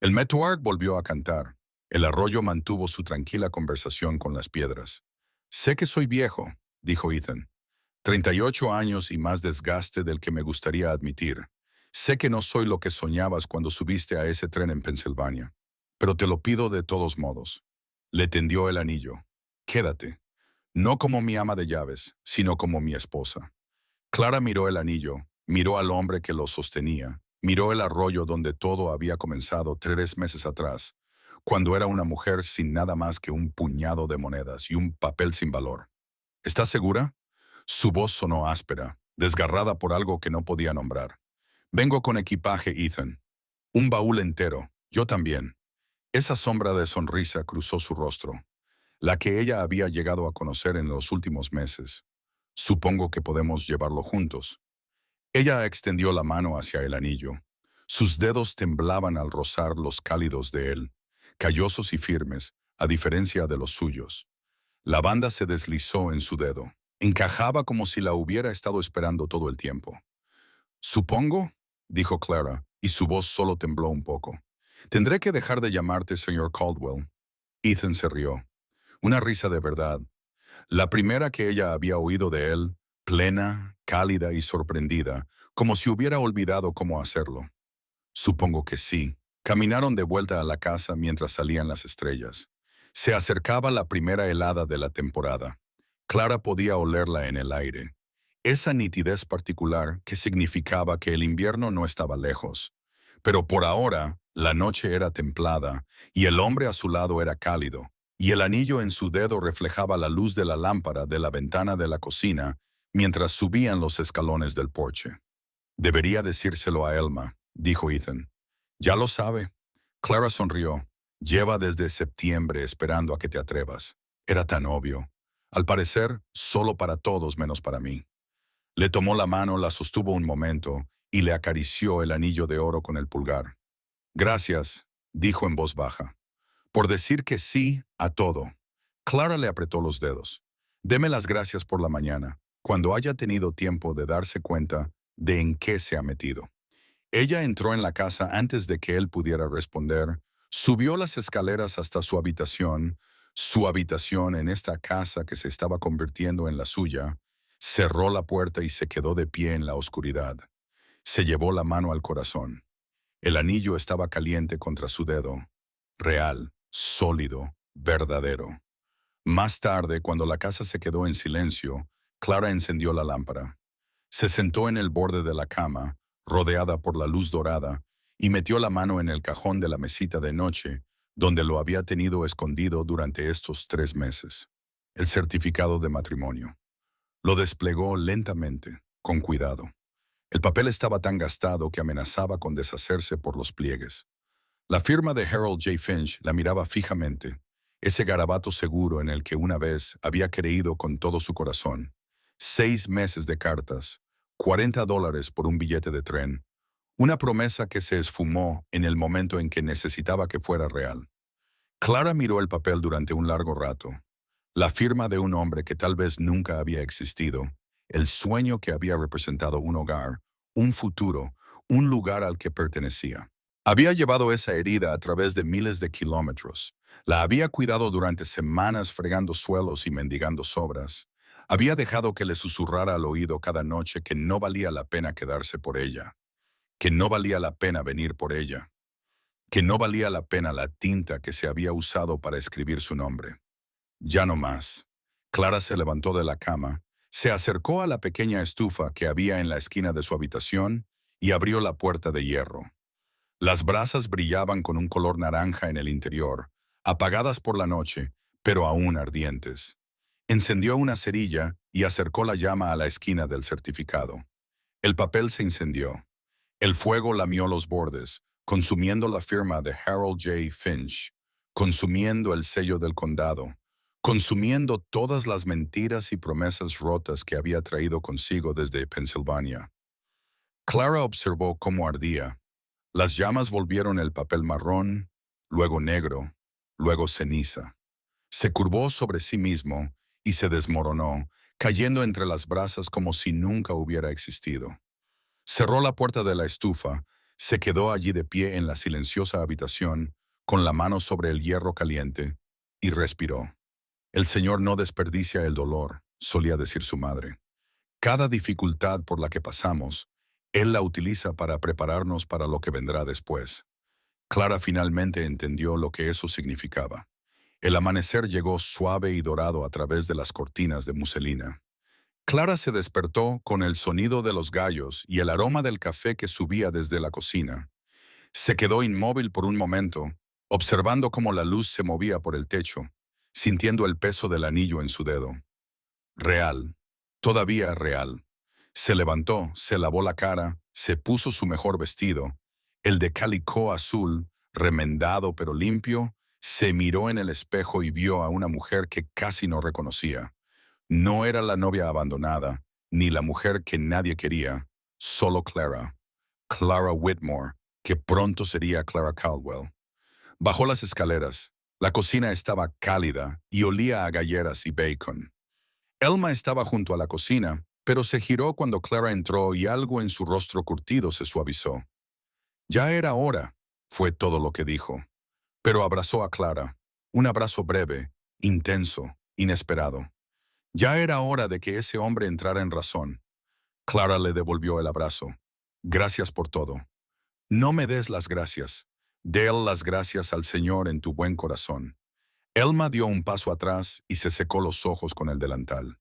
El meadowlark volvió a cantar. El arroyo mantuvo su tranquila conversación con las piedras. Sé que soy viejo, dijo Ethan. 38 años y más desgaste del que me gustaría admitir. Sé que no soy lo que soñabas cuando subiste a ese tren en Pensilvania, pero te lo pido de todos modos. Le tendió el anillo. Quédate. No como mi ama de llaves, sino como mi esposa. Clara miró el anillo, miró al hombre que lo sostenía, miró el arroyo donde todo había comenzado 3 meses atrás, cuando era una mujer sin nada más que un puñado de monedas y un papel sin valor. ¿Estás segura? Su voz sonó áspera, desgarrada por algo que no podía nombrar. Vengo con equipaje, Ethan. Un baúl entero, Yo también. Esa sombra de sonrisa cruzó su rostro, la que ella había llegado a conocer en los últimos meses. Supongo que podemos llevarlo juntos. Ella extendió la mano hacia el anillo. Sus dedos temblaban al rozar los cálidos de él, callosos y firmes, a diferencia de los suyos. La banda se deslizó en su dedo. Encajaba como si la hubiera estado esperando todo el tiempo. Supongo, dijo Clara, y su voz solo tembló un poco. Tendré que dejar de llamarte señor Caldwell. Ethan se rió. Una risa de verdad. La primera que ella había oído de él, plena, cálida y sorprendida, como si hubiera olvidado cómo hacerlo. Supongo que sí. Caminaron de vuelta a la casa mientras salían las estrellas. Se acercaba la primera helada de la temporada. Clara podía olerla en el aire. Esa nitidez particular que significaba que el invierno no estaba lejos. Pero por ahora, la noche era templada y el hombre a su lado era cálido, y el anillo en su dedo reflejaba la luz de la lámpara de la ventana de la cocina mientras subían los escalones del porche. Debería decírselo a Elma, dijo Ethan. Ya lo sabe. Clara sonrió. Lleva desde septiembre esperando a que te atrevas. Era tan obvio. Al parecer, solo para todos menos para mí. Le tomó la mano, la sostuvo un momento y le acarició el anillo de oro con el pulgar. Gracias, dijo en voz baja, por decir que sí a todo. Clara le apretó los dedos. Deme las gracias por la mañana, cuando haya tenido tiempo de darse cuenta de en qué se ha metido. Ella entró en la casa antes de que él pudiera responder, subió las escaleras hasta su habitación en esta casa que se estaba convirtiendo en la suya, cerró la puerta y se quedó de pie en la oscuridad. Se llevó la mano al corazón. El anillo estaba caliente contra su dedo, real, sólido, verdadero. Más tarde, cuando la casa se quedó en silencio, Clara encendió la lámpara. Se sentó en el borde de la cama, rodeada por la luz dorada, y metió la mano en el cajón de la mesita de noche, donde lo había tenido escondido durante estos 3 meses. El certificado de matrimonio. Lo desplegó lentamente, con cuidado. El papel estaba tan gastado que amenazaba con deshacerse por los pliegues. La firma de Harold J. Finch la miraba fijamente, ese garabato seguro en el que una vez había creído con todo su corazón. 6 meses de cartas, $40 por un billete de tren, una promesa que se esfumó en el momento en que necesitaba que fuera real. Clara miró el papel durante un largo rato. La firma de un hombre que tal vez nunca había existido, el sueño que había representado un hogar, un futuro, un lugar al que pertenecía. Había llevado esa herida a través de miles de kilómetros. La había cuidado durante semanas fregando suelos y mendigando sobras. Había dejado que le susurrara al oído cada noche que no valía la pena quedarse por ella, que no valía la pena venir por ella, que no valía la pena la tinta que se había usado para escribir su nombre. Ya no más. Clara se levantó de la cama, se acercó a la pequeña estufa que había en la esquina de su habitación y abrió la puerta de hierro. Las brasas brillaban con un color naranja en el interior, apagadas por la noche, pero aún ardientes. Encendió una cerilla y acercó la llama a la esquina del certificado. El papel se incendió. El fuego lamió los bordes, consumiendo la firma de Harold J. Finch, consumiendo el sello del condado, consumiendo todas las mentiras y promesas rotas que había traído consigo desde Pensilvania. Clara observó cómo ardía. Las llamas volvieron el papel marrón, luego negro, luego ceniza. Se curvó sobre sí mismo y se desmoronó, cayendo entre las brasas como si nunca hubiera existido. Cerró la puerta de la estufa, se quedó allí de pie en la silenciosa habitación, con la mano sobre el hierro caliente, y respiró. El Señor no desperdicia el dolor, solía decir su madre. Cada dificultad por la que pasamos, Él la utiliza para prepararnos para lo que vendrá después. Clara finalmente entendió lo que eso significaba. El amanecer llegó suave y dorado a través de las cortinas de muselina. Clara se despertó con el sonido de los gallos y el aroma del café que subía desde la cocina. Se quedó inmóvil por un momento, observando cómo la luz se movía por el techo, sintiendo el peso del anillo en su dedo. Real, todavía real. Se levantó, se lavó la cara, se puso su mejor vestido, el de calicó azul, remendado pero limpio, se miró en el espejo y vio a una mujer que casi no reconocía. No era la novia abandonada, ni la mujer que nadie quería, solo Clara. Clara Whitmore, que pronto sería Clara Caldwell. Bajó las escaleras. La cocina estaba cálida y olía a galletas y bacon. Elma estaba junto a la cocina, pero se giró cuando Clara entró y algo en su rostro curtido se suavizó. Ya era hora, fue todo lo que dijo. Pero abrazó a Clara. Un abrazo breve, intenso, inesperado. Ya era hora de que ese hombre entrara en razón. Clara le devolvió el abrazo. Gracias por todo. No me des las gracias. Dé las gracias al Señor en tu buen corazón. Elma dio un paso atrás y se secó los ojos con el delantal.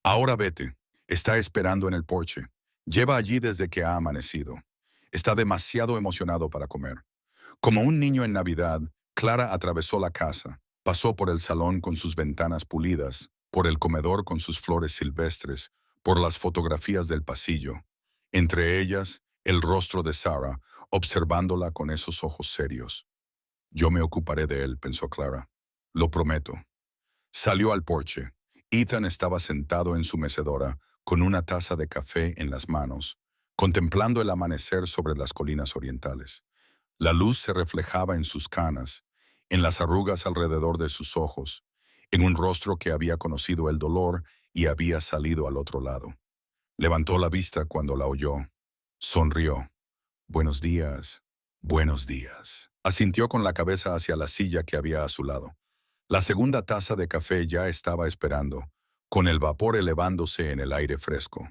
Ahora vete. Está esperando en el porche. Lleva allí desde que ha amanecido. Está demasiado emocionado para comer. Como un niño en Navidad, Clara atravesó la casa, pasó por el salón con sus ventanas pulidas, por el comedor con sus flores silvestres, por las fotografías del pasillo. Entre ellas, el rostro de Sarah, observándola con esos ojos serios. Yo me ocuparé de él, pensó Clara. Lo prometo. Salió al porche. Ethan estaba sentado en su mecedora, con una taza de café en las manos, contemplando el amanecer sobre las colinas orientales. La luz se reflejaba en sus canas, en las arrugas alrededor de sus ojos, en un rostro que había conocido el dolor y había salido al otro lado. Levantó la vista cuando la oyó. Sonrió. Buenos días. Buenos días. Asintió con la cabeza hacia la silla que había a su lado. La segunda taza de café ya estaba esperando, con el vapor elevándose en el aire fresco.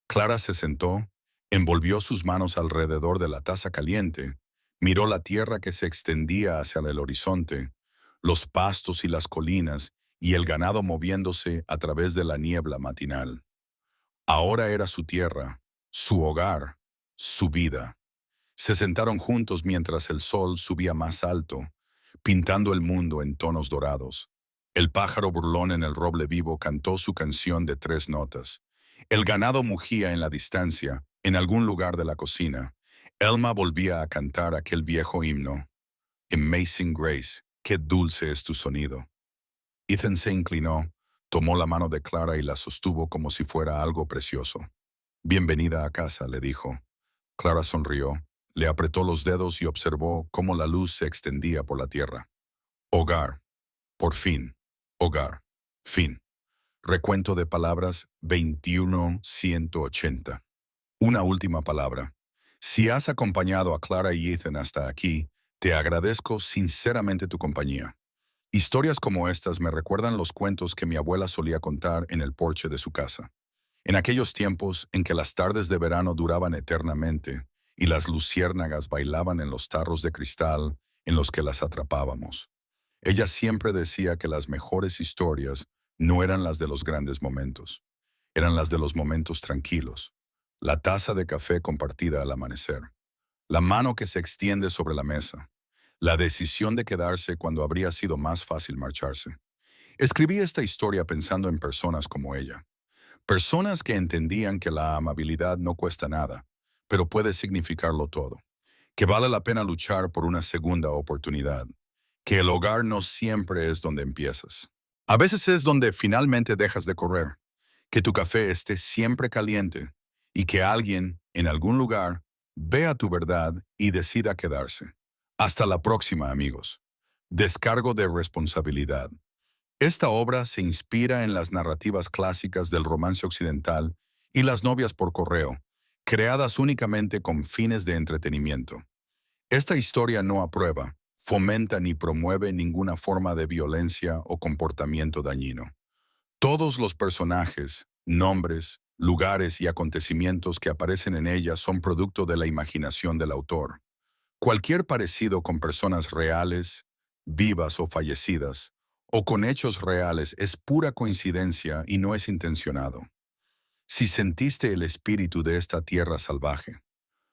Clara se sentó, envolvió sus manos alrededor de la taza caliente, miró la tierra que se extendía hacia el horizonte, los pastos y las colinas y el ganado moviéndose a través de la niebla matinal. Ahora era su tierra, su hogar, su vida. Se sentaron juntos mientras el sol subía más alto, pintando el mundo en tonos dorados. El pájaro burlón en el roble vivo cantó su canción de 3 notas. El ganado mugía en la distancia, en algún lugar de la cocina. Elma volvía a cantar aquel viejo himno. Amazing Grace, qué dulce es tu sonido. Ethan se inclinó, tomó la mano de Clara y la sostuvo como si fuera algo precioso. Bienvenida a casa, le dijo. Clara sonrió, le apretó los dedos y observó cómo la luz se extendía por la tierra. Hogar. Por fin. Hogar. Fin. Recuento de palabras 21-180. Una última palabra. Si has acompañado a Clara y Ethan hasta aquí, te agradezco sinceramente tu compañía. Historias como estas me recuerdan los cuentos que mi abuela solía contar en el porche de su casa. En aquellos tiempos en que las tardes de verano duraban eternamente y las luciérnagas bailaban en los tarros de cristal en los que las atrapábamos. Ella siempre decía que las mejores historias no eran las de los grandes momentos, eran las de los momentos tranquilos. La taza de café compartida al amanecer, la mano que se extiende sobre la mesa, la decisión de quedarse cuando habría sido más fácil marcharse. Escribí esta historia pensando en personas como ella. Personas que entendían que la amabilidad no cuesta nada, pero puede significarlo todo. Que vale la pena luchar por una segunda oportunidad. Que el hogar no siempre es donde empiezas. A veces es donde finalmente dejas de correr. Que tu café esté siempre caliente y que alguien, en algún lugar, vea tu verdad y decida quedarse. Hasta la próxima, amigos. Descargo de responsabilidad. Esta obra se inspira en las narrativas clásicas del romance occidental y las novias por correo, creadas únicamente con fines de entretenimiento. Esta historia no aprueba, fomenta ni promueve ninguna forma de violencia o comportamiento dañino. Todos los personajes, nombres, lugares y acontecimientos que aparecen en ella son producto de la imaginación del autor. Cualquier parecido con personas reales, vivas o fallecidas, o con hechos reales es pura coincidencia y no es intencionado. Si sentiste el espíritu de esta tierra salvaje,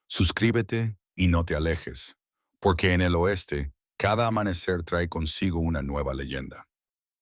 suscríbete y no te alejes, porque en el oeste, cada amanecer trae consigo una nueva leyenda.